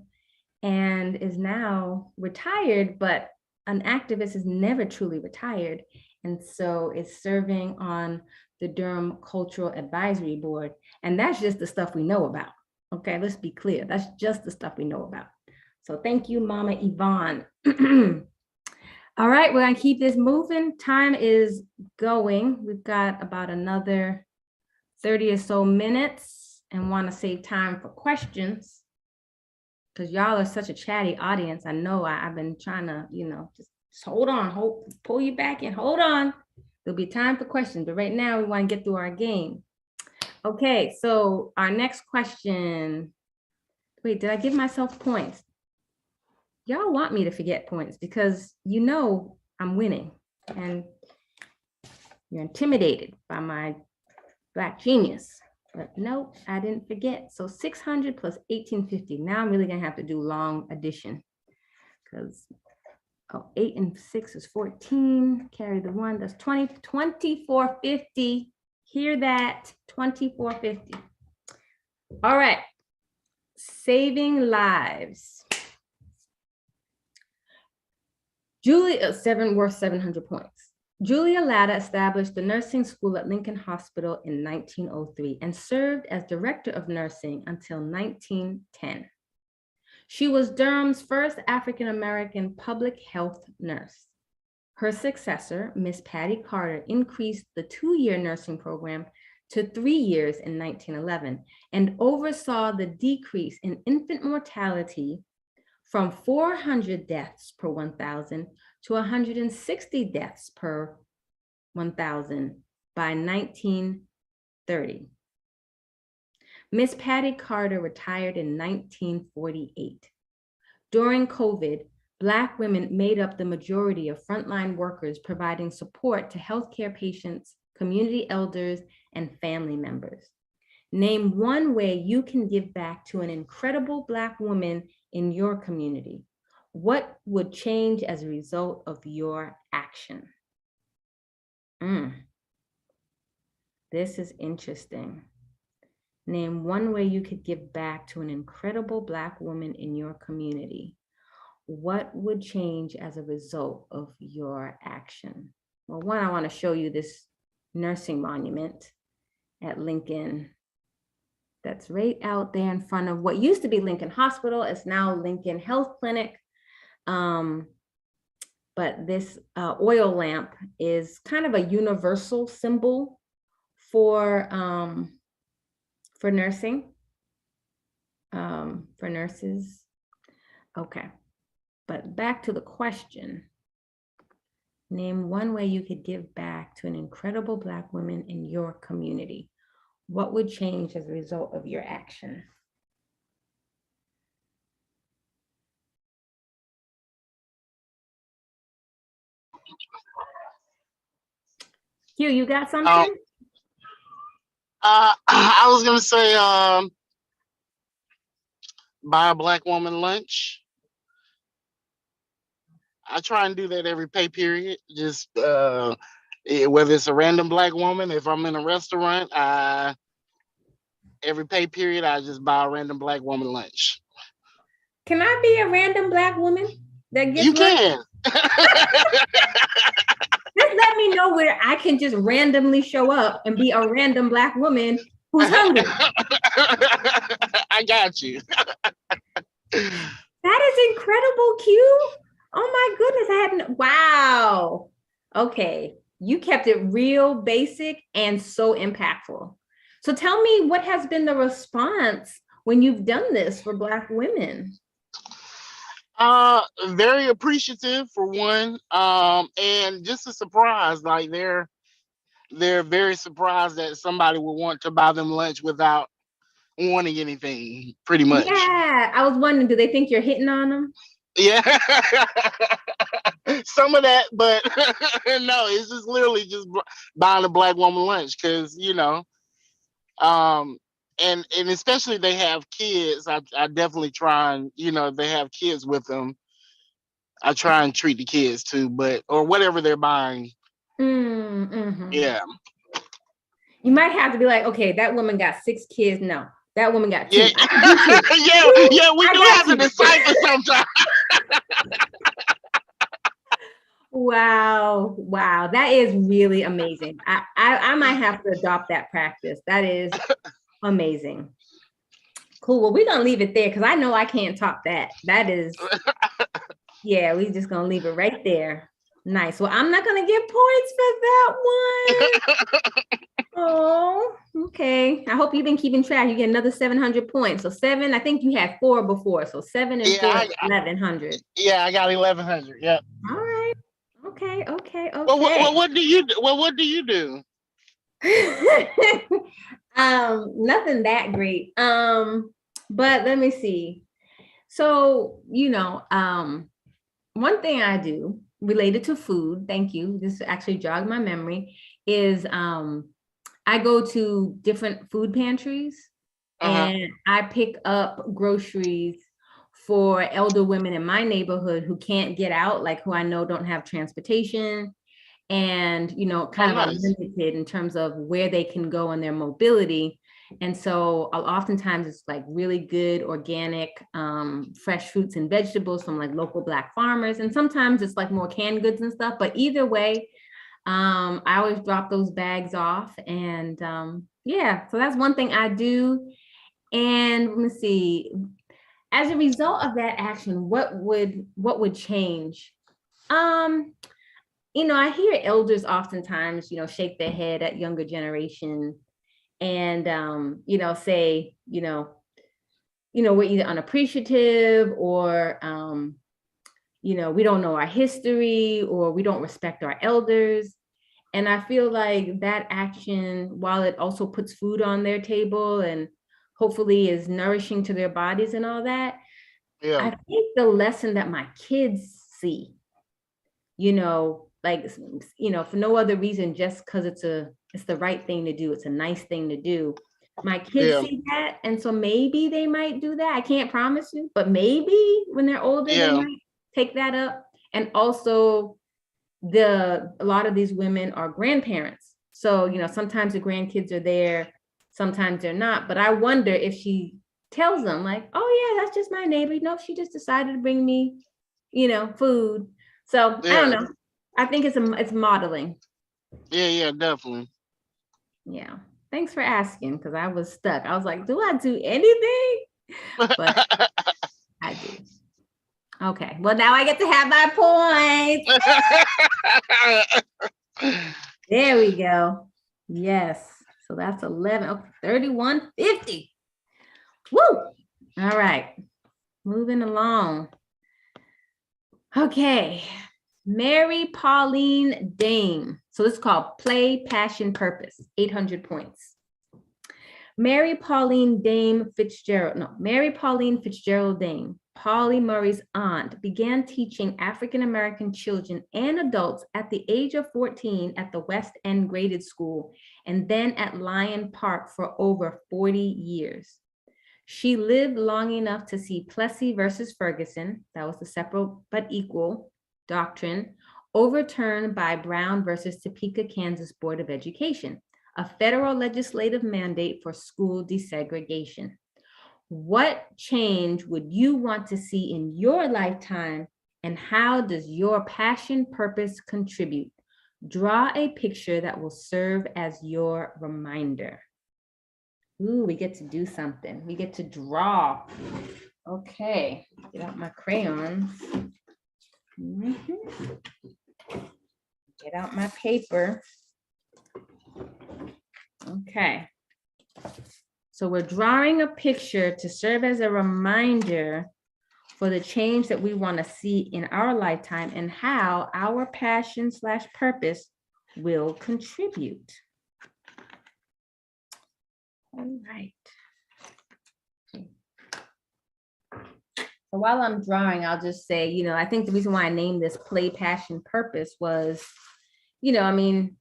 and is now retired, but an activist is never truly retired, and so is serving on the Durham Cultural Advisory Board. And that's just the stuff we know about. Okay, let's be clear. That's just the stuff we know about. So thank you, Mama Yvonne. All right, we're gonna keep this moving. Time is going. We've got about another 30 or so minutes and want to save time for questions, because y'all are such a chatty audience. I know I've been trying to, just hold on, pull you back and hold on. There'll be time for questions, but right now we want to get through our game. Okay, so our next question. Wait, did I give myself points? Y'all want me to forget points because I'm winning and you're intimidated by my Black genius. But nope, I didn't forget. So 600 plus 1850. Now I'm really gonna have to do long addition because 8 and 6 is 14. Carry the 1, that's 20, 2450. Hear that? 2450. All right. Saving lives. Julia, worth 700 points. Julia Latta established the nursing school at Lincoln Hospital in 1903 and served as director of nursing until 1910. She was Durham's first African-American public health nurse. Her successor, Miss Patty Carter, increased the 2-year nursing program to 3 years in 1911 and oversaw the decrease in infant mortality from 400 deaths per 1,000 to 160 deaths per 1,000 by 1930. Miss Patty Carter retired in 1948. During COVID, Black women made up the majority of frontline workers providing support to healthcare patients, community elders, and family members. Name one way you can give back to an incredible Black woman in your community. What would change as a result of your action? This is interesting. Name one way you could give back to an incredible Black woman in your community. What would change as a result of your action? Well, one, I want to show you this nursing monument at Lincoln. That's right out there in front of what used to be Lincoln Hospital. It's now Lincoln Health Clinic. But this oil lamp is kind of a universal symbol for nursing, for nurses. Okay, but back to the question. Name one way you could give back to an incredible Black woman in your community. What would change as a result of your action? Hugh, you got something? I was gonna say buy a Black woman lunch. I try and do that every pay period. Just whether it's a random Black woman, if I'm in a restaurant, every pay period I just buy a random Black woman lunch. Can I be a random Black woman that gets you can? Just let me know where I can just randomly show up and be a random Black woman who's hungry. I got you. That is incredible, Q. Oh my goodness, I hadn't. Wow. Okay, you kept it real basic and so impactful. So tell me, what has been the response when you've done this for Black women? Very appreciative for one. And just a surprise, like they're very surprised that somebody would want to buy them lunch without wanting anything, pretty much. Yeah, I was wondering, do they think you're hitting on them? Yeah. Some of that, but no, it's just literally just buying a Black woman lunch because, and especially they have kids. I definitely try and, if they have kids with them, I try and treat the kids too, or whatever they're buying. Mm-hmm. Yeah. You might have to be like, okay, that woman got 6 kids. No, that woman got 2. Yeah. I can do 2. Yeah, we do have to decipher sometimes. Wow, that is really amazing. I might have to adopt that practice. That is amazing. Cool. Well, we're gonna leave it there because I know I can't top that. That is, yeah, we're just gonna leave it right there. Nice. Well, I'm not gonna give points for that one. Oh, okay. I hope you've been keeping track. You get another 700 points. So 7, I think you had 4 before. So 7 and 4, 1100. Yeah, I got 1100. Yep. All right. Okay. Well, what do you do? Well, what do you do? Nothing that great. But let me see. So, one thing I do related to food, thank you, this actually jogged my memory, is I go to different food pantries and I pick up groceries for elder women in my neighborhood who can't get out, like who I know don't have transportation and, kind of are limited in terms of where they can go in their mobility. And so oftentimes it's like really good organic, fresh fruits and vegetables from like local Black farmers. And sometimes it's like more canned goods and stuff, but either way, I always drop those bags off. And yeah, so that's one thing I do. And let me see, as a result of that action, what would change? I hear elders oftentimes, shake their head at younger generation and, say, we're either unappreciative or, we don't know our history or we don't respect our elders. And I feel like that action, while it also puts food on their table and hopefully is nourishing to their bodies and all that, I think the lesson that my kids see, for no other reason, just because it's the right thing to do. It's a nice thing to do. My kids see that. And so maybe they might do that. I can't promise you, but maybe when they're older, they might take that up. And also a lot of these women are grandparents. So, sometimes the grandkids are there, sometimes they're not. But I wonder if she tells them like, oh yeah, that's just my neighbor. She just decided to bring me, food. So I don't know. I think it's modeling. Yeah, definitely. Yeah. Thanks for asking, because I was stuck. I was like, do I do anything? But I do. Okay. Well, now I get to have my points. There we go. Yes. So that's 11. Okay, 3150. Woo. All right. Moving along. Okay. Mary Pauline Dame. So this is called Play, Passion, Purpose, 800 points. Mary Pauline Fitzgerald Dame, Polly Murray's aunt, began teaching African-American children and adults at the age of 14 at the West End Graded School and then at Lyon Park for over 40 years. She lived long enough to see Plessy versus Ferguson, that was the separate but equal doctrine, overturned by Brown versus Topeka, Kansas Board of Education, a federal legislative mandate for school desegregation. What change would you want to see in your lifetime, and how does your passion purpose contribute? Draw a picture that will serve as your reminder. Ooh, we get to do something. We get to draw. Okay, get out my crayons. Mhm. Get out my paper. Okay. So we're drawing a picture to serve as a reminder for the change that we want to see in our lifetime and how our passion/purpose will contribute. All right. So while I'm drawing, I'll just say, I think the reason why I named this Play, Passion, Purpose was, I mean,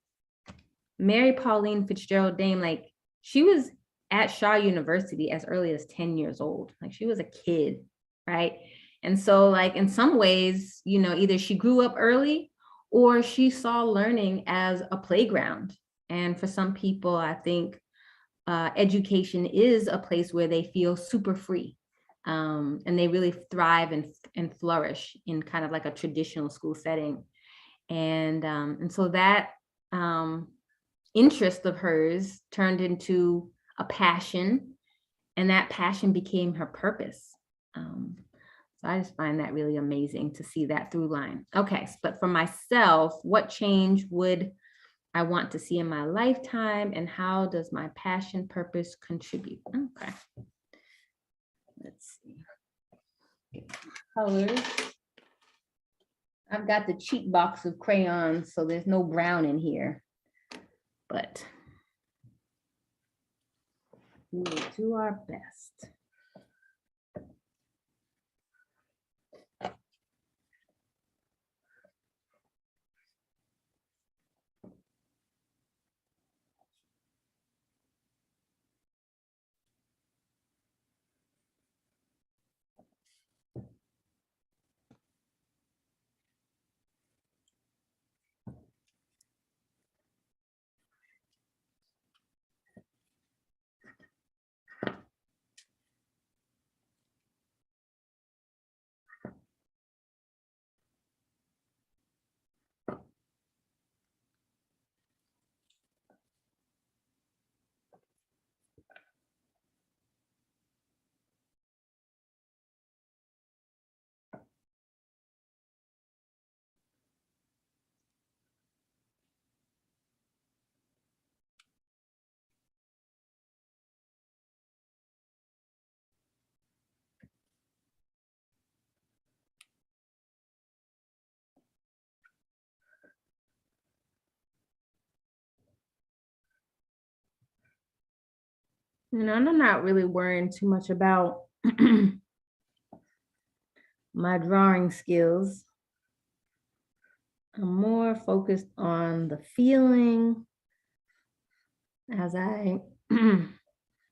Mary Pauline Fitzgerald Dame, like she was at Shaw University as early as 10 years old. Like she was a kid, right? And so like in some ways, either she grew up early or she saw learning as a playground. And for some people, I think education is a place where they feel super free. And they really thrive and flourish in kind of like a traditional school setting. And so that interest of hers turned into a passion, and that passion became her purpose. So I just find that really amazing to see that through line. Okay, but for myself, what change would I want to see in my lifetime, and how does my passion purpose contribute? Okay. Let's see. Colors. I've got the cheat box of crayons, so there's no brown in here, but we will do our best. And I'm not really worrying too much about my drawing skills. I'm more focused on the feeling as I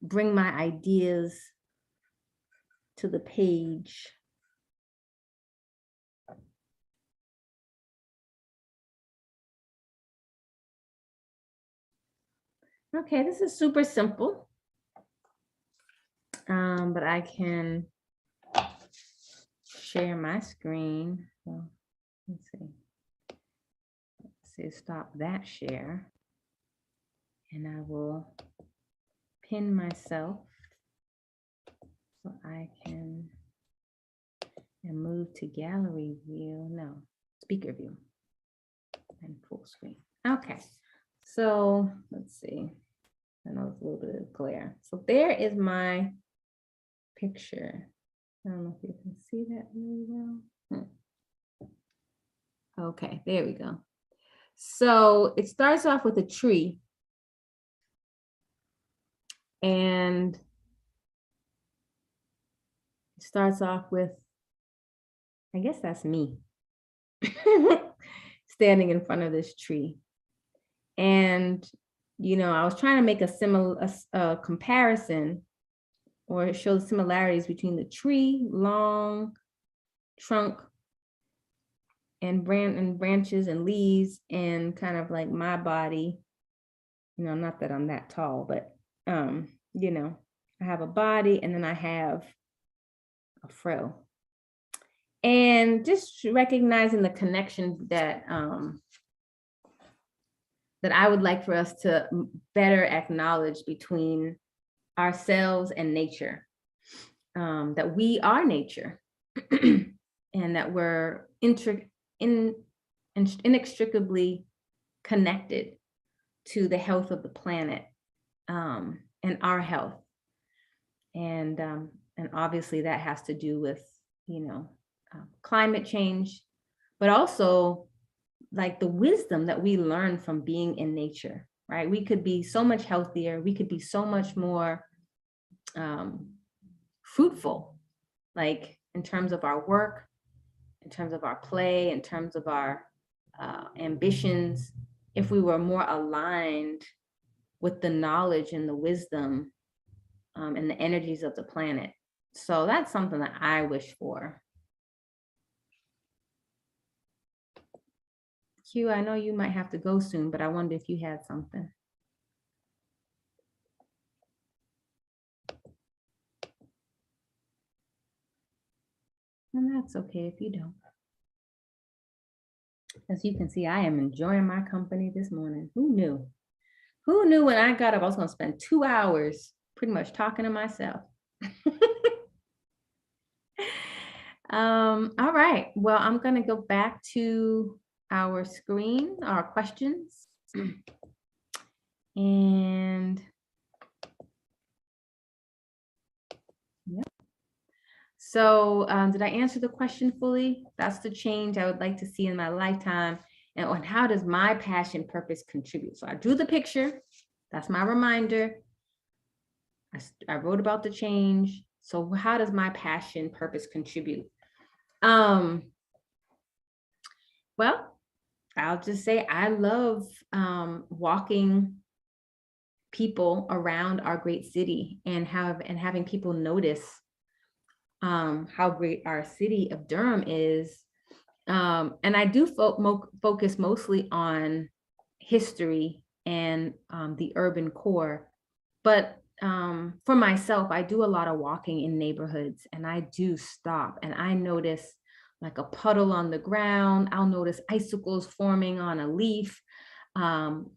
bring my ideas to the page. Okay, this is super simple. But I can share my screen. So let's see. Let's say stop that share. And I will pin myself so I can move to gallery view. No, speaker view and full screen. Okay, so let's see. I know it's a little bit of glare. So there is my picture. I don't know if you can see that really well. Okay, there we go. So it starts off with a tree. And it starts off with, I guess that's me, standing in front of this tree. And, I was trying to make a comparison or show the similarities between the tree, long trunk, and branches and leaves, and kind of like my body. Not that I'm that tall, but I have a body and then I have a fro. And just recognizing the connection that that I would like for us to better acknowledge between ourselves and nature. that we are nature and that we're inextricably connected to the health of the planet, and our health. And obviously that has to do with, climate change, but also like the wisdom that we learn from being in nature, right? We could be so much healthier. We could be so much more fruitful, like in terms of our work, in terms of our play, in terms of our ambitions, if we were more aligned with the knowledge and the wisdom and the energies of the planet. So that's something that I wish for. Q, I know you might have to go soon, but I wonder if you had something. And that's okay if you don't. As you can see, I am enjoying my company this morning. Who knew? Who knew when I got up, I was going to spend 2 hours pretty much talking to myself. All right. Well, I'm going to go back to our screen, our questions. And yeah. So did I answer the question fully? That's the change I would like to see in my lifetime. And on how does my passion purpose contribute? So I drew the picture. That's my reminder. I wrote about the change. So how does my passion purpose contribute? Well, I'll just say I love walking people around our great city and having people notice how great our city of Durham is. And I do focus mostly on history and the urban core. But for myself, I do a lot of walking in neighborhoods, and I do stop and I notice like a puddle on the ground. I'll notice icicles forming on a leaf,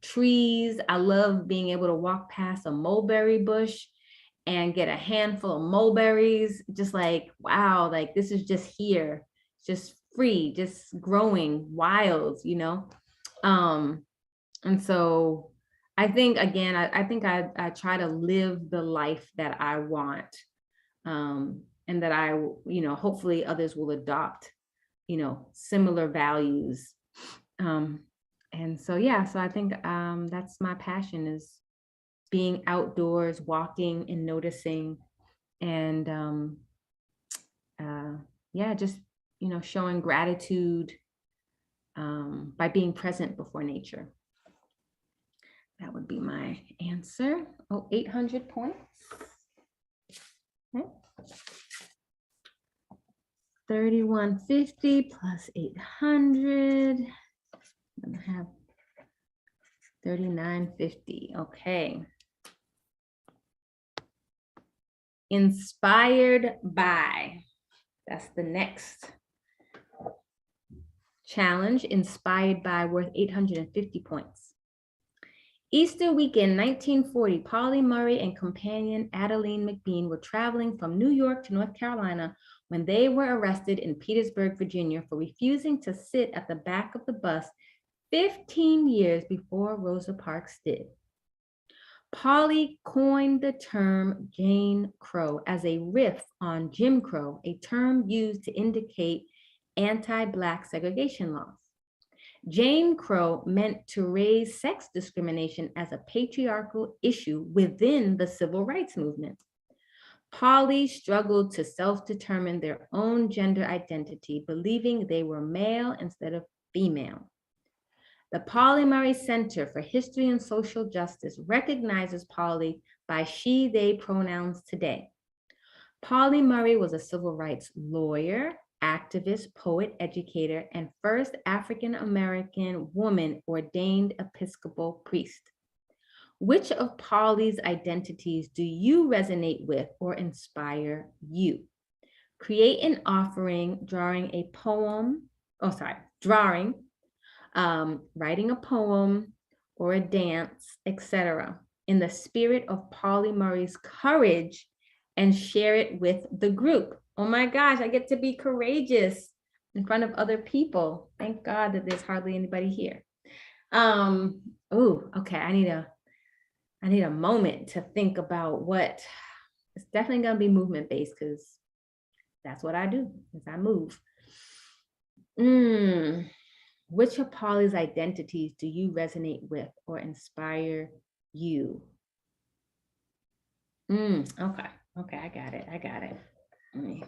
trees. I love being able to walk past a mulberry bush and get a handful of mulberries, just like, wow, like this is just here, just free, just growing wild, and so I think, again, I think I try to live the life that I want, and that I, hopefully others will adopt, similar values. And so, yeah, so I think that's my passion, is being outdoors, walking and noticing, and yeah, just, showing gratitude by being present before nature. That would be my answer. Oh, 800 points. Okay. 3150 plus 800. I'm gonna have 3950. Okay. Inspired by. That's the next challenge. Inspired by, worth 850 points. Easter weekend 1940, Polly Murray and companion Adeline McBean were traveling from New York to North Carolina when they were arrested in Petersburg, Virginia, for refusing to sit at the back of the bus 15 years before Rosa Parks did. Polly coined the term Jane Crow as a riff on Jim Crow, a term used to indicate anti-Black segregation laws. Jane Crow meant to raise sex discrimination as a patriarchal issue within the civil rights movement. Polly struggled to self-determine their own gender identity, believing they were male instead of female. The Polly Murray Center for History and Social Justice recognizes Polly by she, they pronouns today. Polly Murray was a civil rights lawyer, activist, poet, educator, and first African-American woman ordained Episcopal priest. Which of Polly's identities do you resonate with or inspire you? Create an offering, drawing, writing a poem or a dance, etc., in the spirit of Polly Murray's courage and share it with the group. Oh my gosh, I get to be courageous in front of other people. Thank God that there's hardly anybody here. Oh, okay. I need a moment to think about what. It's definitely gonna be movement based because that's what I do, is I move. Which of Polly's identities do you resonate with or inspire you? Okay, I got it. Let me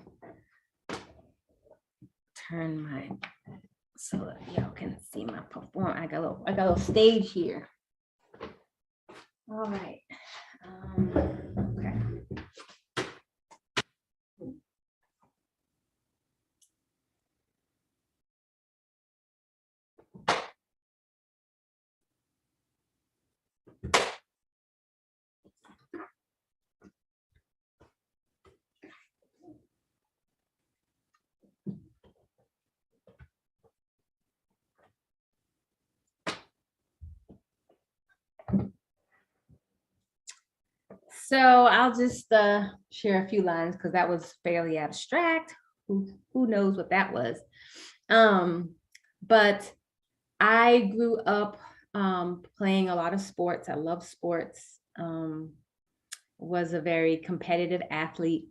turn my, so that y'all can see my performance. I got a little stage here. All right. Okay. So I'll just share a few lines because that was fairly abstract. Who knows what that was? But I grew up playing a lot of sports. I love sports. Was a very competitive athlete,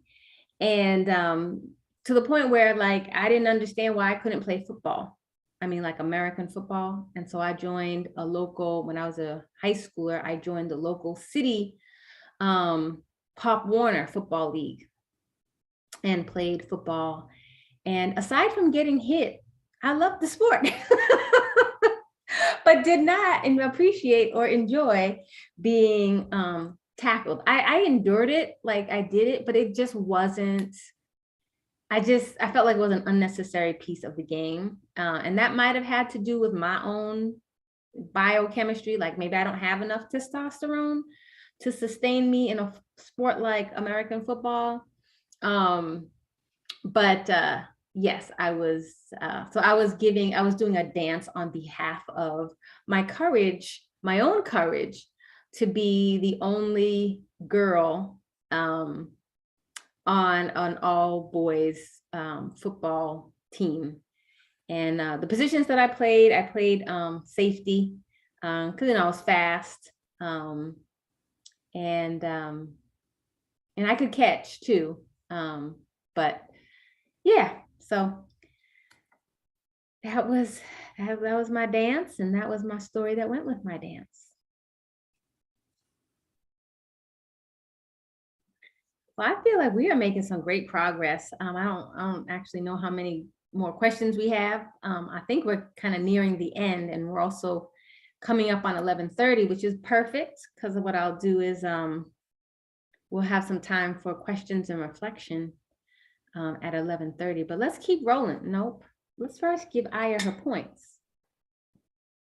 and to the point where like I didn't understand why I couldn't play football. I mean, like American football. And so I joined a local, when I was a high schooler, I joined the local city Pop Warner Football League and played football. And aside from getting hit, I loved the sport, but did not appreciate or enjoy being tackled. I endured it, like I did it, but it just wasn't, I felt like it was an unnecessary piece of the game. And that might have had to do with my own biochemistry. Like maybe I don't have enough testosterone to sustain me in a sport like American football. But yes, I was doing a dance on behalf of my courage, my own courage to be the only girl on an all boys football team. And the positions that I played safety, because I was fast. And I could catch too. But yeah, so that was my dance, and that was my story that went with my dance. Well, I feel like we are making some great progress. I don't actually know how many more questions we have. I think we're kind of nearing the end, and we're also coming up on 11:30, which is perfect, because what I'll do is we'll have some time for questions and reflection at 11:30, but let's keep rolling. Nope, let's first give Aya her points.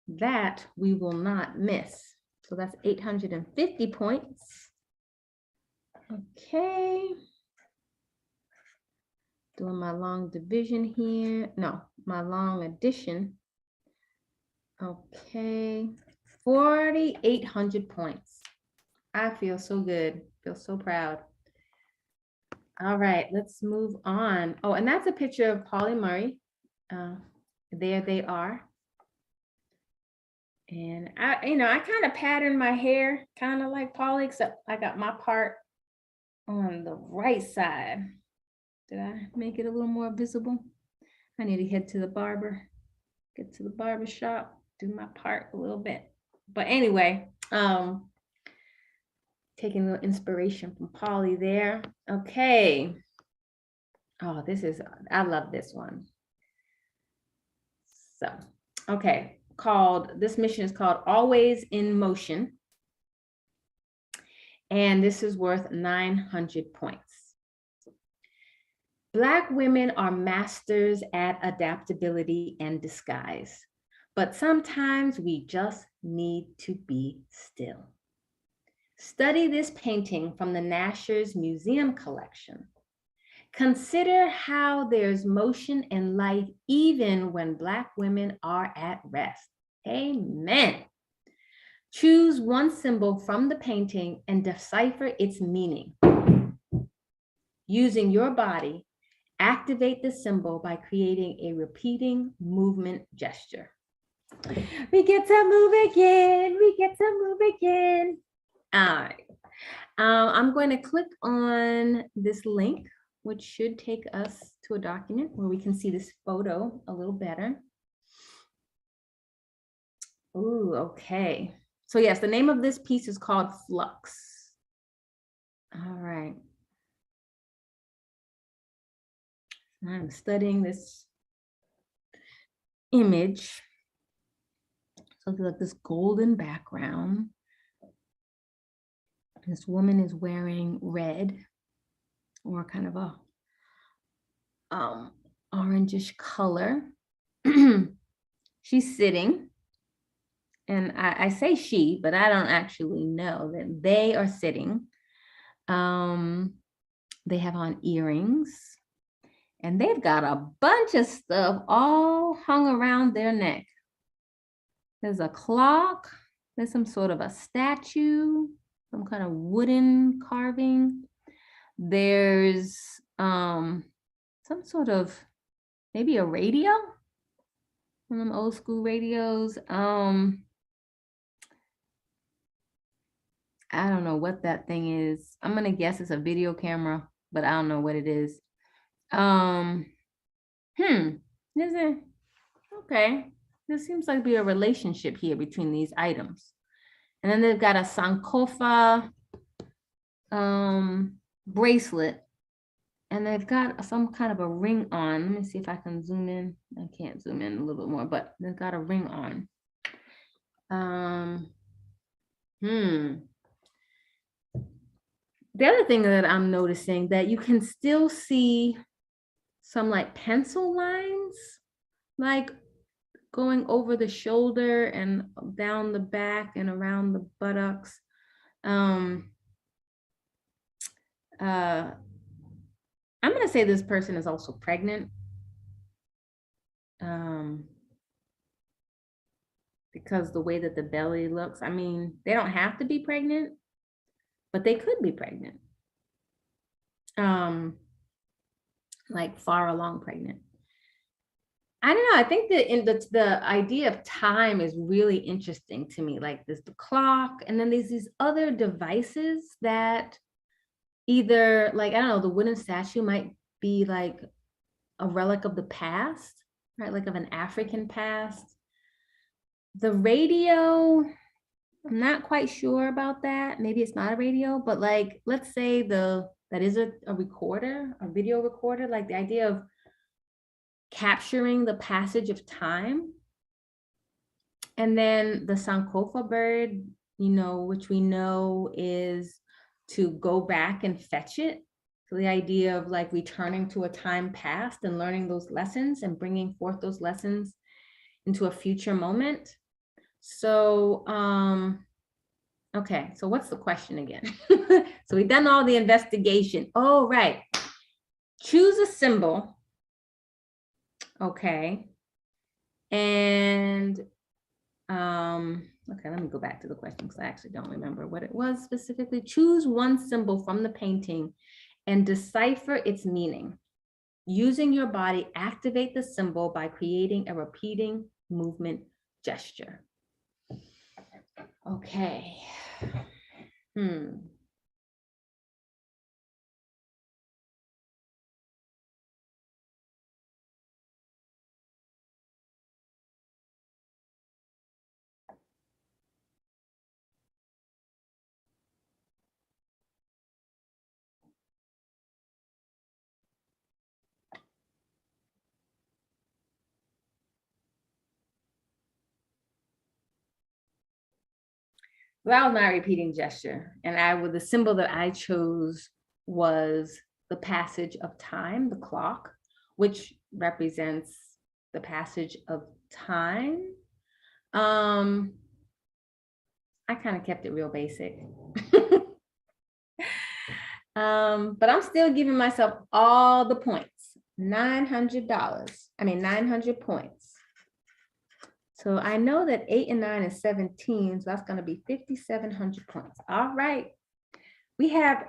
That we will not miss. So that's 850 points. Okay. Doing my long division here. No, my long addition. Okay, 4,800 points. I feel so good, feel so proud. All right, let's move on. Oh, and that's a picture of Polly Murray. There they are. And I kind of patterned my hair, kind of like Polly, except I got my part on the right side. Did I make it a little more visible? I need to head to the barber, get to the barber shop, do my part a little bit. But anyway, taking a little inspiration from Polly there. Okay. Oh, I love this one. So, okay, this mission is called Always in Motion. And this is worth 900 points. Black women are masters at adaptability and disguise, but sometimes we just need to be still. Study this painting from the Nasher's Museum collection. Consider how there's motion and life even when Black women are at rest. Amen. Choose one symbol from the painting and decipher its meaning. Using your body, activate the symbol by creating a repeating movement gesture. We get to move again. We get to move again. All right. I'm going to click on this link, which should take us to a document where we can see this photo a little better. Ooh, okay. So yes, the name of this piece is called Flux. All right. I'm studying this image. So like this golden background. This woman is wearing red or kind of a orangish color. She's sitting. And I say she, but I don't actually know that they are sitting. They have on earrings. And they've got a bunch of stuff all hung around their neck. There's a clock. There's some sort of a statue, some kind of wooden carving. There's some sort of, maybe a radio. One of them old school radios. I don't know what that thing is. I'm gonna guess it's a video camera, but I don't know what it is. Is it? Okay. There seems like be a relationship here between these items. And then they've got a Sankofa bracelet. And they've got some kind of a ring on. Let me see if I can zoom in. I can't zoom in a little bit more, but they've got a ring on. The other thing that I'm noticing that you can still see some like pencil lines, like going over the shoulder and down the back and around the buttocks. I'm gonna say this person is also pregnant. Because the way that the belly looks, I mean, they don't have to be pregnant, but they could be pregnant. Like far along pregnant. I don't know. I think that in the idea of time is really interesting to me. Like there's the clock, and then there's these other devices that either, like, I don't know, the wooden statue might be like a relic of the past, right? Like of an African past. The radio, I'm not quite sure about that. Maybe it's not a radio, but like, let's say that is a recorder, a video recorder, like the idea of capturing the passage of time. And then the Sankofa bird, you know, which we know is to go back and fetch it. So the idea of like returning to a time past and learning those lessons and bringing forth those lessons into a future moment. So, okay, so what's the question again? So we've done all the investigation. Oh, right. Choose a symbol. Okay. And, okay, let me go back to the question because I actually don't remember what it was specifically. Choose one symbol from the painting and decipher its meaning. Using your body, activate the symbol by creating a repeating movement gesture. Okay. Well, my repeating gesture, and the symbol that I chose was the passage of time, the clock, which represents the passage of time. I kind of kept it real basic. But I'm still giving myself all the points, $900. I mean, 900 points. So I know that 8 and 9 is 17, so that's going to be 5,700 points. All right. We have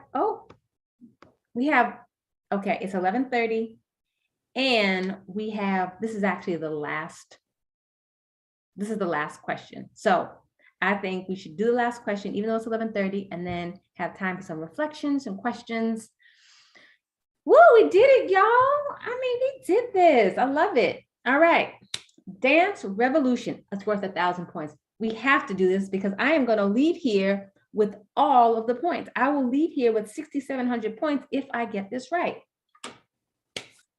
Okay, it's 11:30. And we have, this is actually the last question. So I think we should do the last question, even though it's 11:30, and then have time for some reflections and questions. Woo, we did it, y'all. I mean, we did this. I love it. All right. Dance Revolution. It's worth 1,000 points. We have to do this because I am going to leave here with all of the points. I will leave here with 6,700 points if I get this right.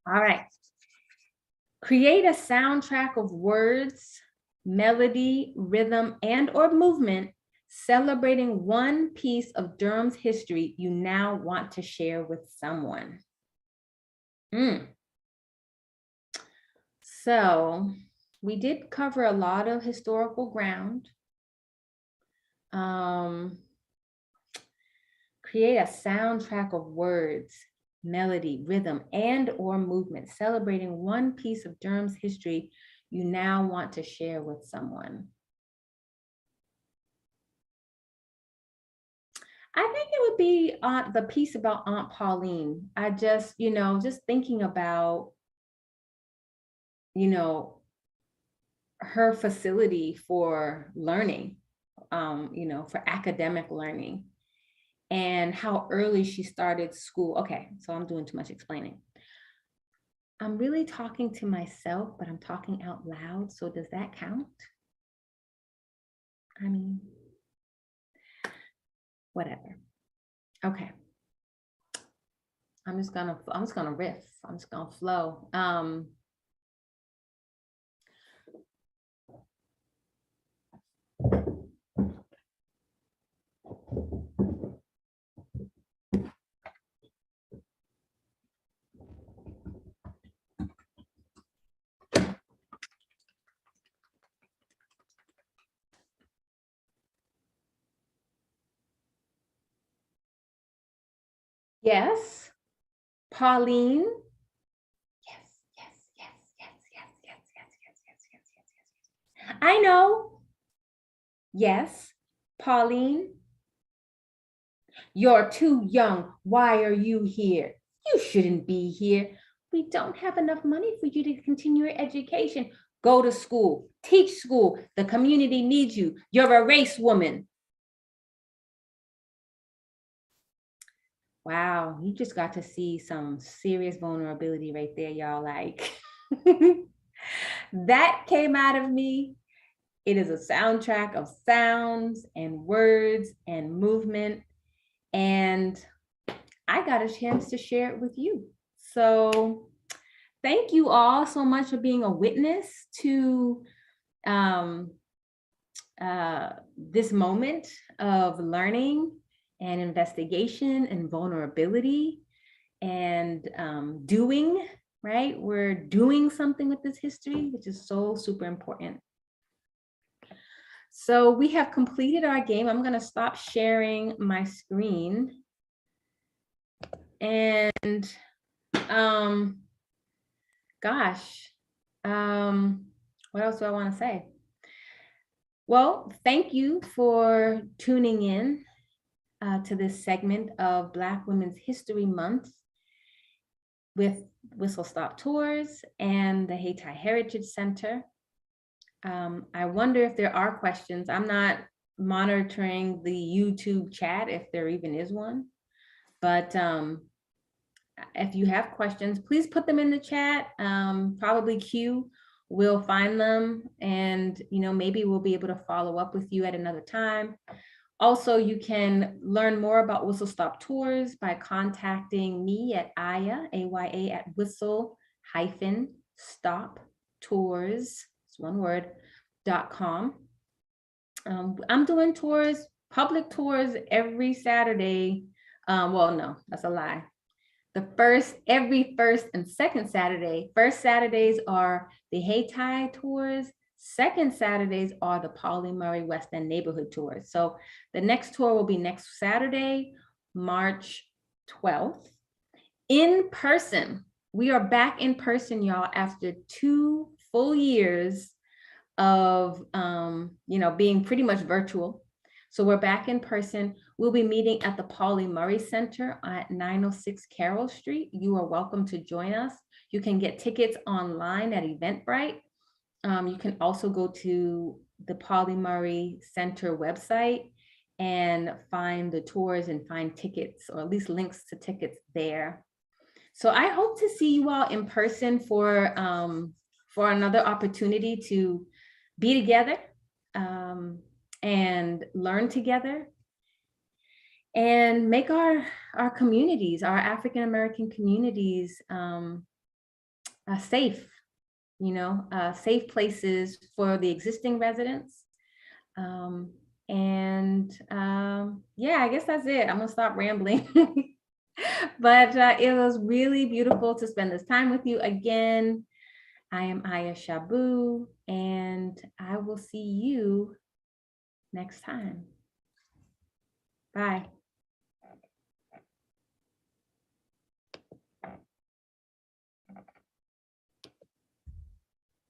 All right. Create a soundtrack of words, melody, rhythm, and or movement celebrating one piece of Durham's history you now want to share with someone. So we did cover a lot of historical ground. Create a soundtrack of words, melody, rhythm, and or movement celebrating one piece of Durham's history you now want to share with someone. I think it would be the piece about Aunt Pauline. I just, just thinking about, her facility for learning, for academic learning, and how early she started school. Okay, so I'm doing too much explaining. I'm really talking to myself, but I'm talking out loud. So does that count? I mean, whatever. Okay. I'm just gonna riff. I'm just gonna flow. Yes, Pauline. Yes. I know. Yes, Pauline. You're too young. Why are you here? You shouldn't be here. We don't have enough money for you to continue your education. Go to school, teach school. The community needs you. You're a race woman. Wow, you just got to see some serious vulnerability right there, y'all. Like, that came out of me. It is a soundtrack of sounds and words and movement. And I got a chance to share it with you. So thank you all so much for being a witness to this moment of learning and investigation and vulnerability and doing, right? We're doing something with this history, which is so super important. So we have completed our game. I'm going to stop sharing my screen. And gosh, what else do I want to say? Well, thank you for tuning in to this segment of Black Women's History Month with Whistle Stop Tours and the Hayti Heritage Center. I wonder if there are questions. I'm not monitoring the YouTube chat, if there even is one, but if you have questions, please put them in the chat. Probably Q will find them, and maybe we'll be able to follow up with you at another time. Also, you can learn more about Whistle Stop Tours by contacting me at Aya, A-Y-A, at whistle-stop tours, it's one word, .com. I'm doing tours, public tours every Saturday. Well, no, that's a lie. Every first and second Saturday. First Saturdays are the Hayti tours. Second Saturdays are the Pauli Murray West End neighborhood tours. So the next tour will be next Saturday, March 12th. In person. We are back in person, y'all, after 2 full years of being pretty much virtual. So we're back in person. We'll be meeting at the Pauli Murray Center at 906 Carroll Street. You are welcome to join us. You can get tickets online at Eventbrite. You can also go to the Pauli Murray Center website and find the tours and find tickets, or at least links to tickets there. So I hope to see you all in person for another opportunity to be together and learn together and make our communities, our African American communities, safe, safe places for the existing residents. Yeah, I guess that's it. I'm gonna stop rambling. But it was really beautiful to spend this time with you again. I am Aya Shabu, and I will see you next time. Bye.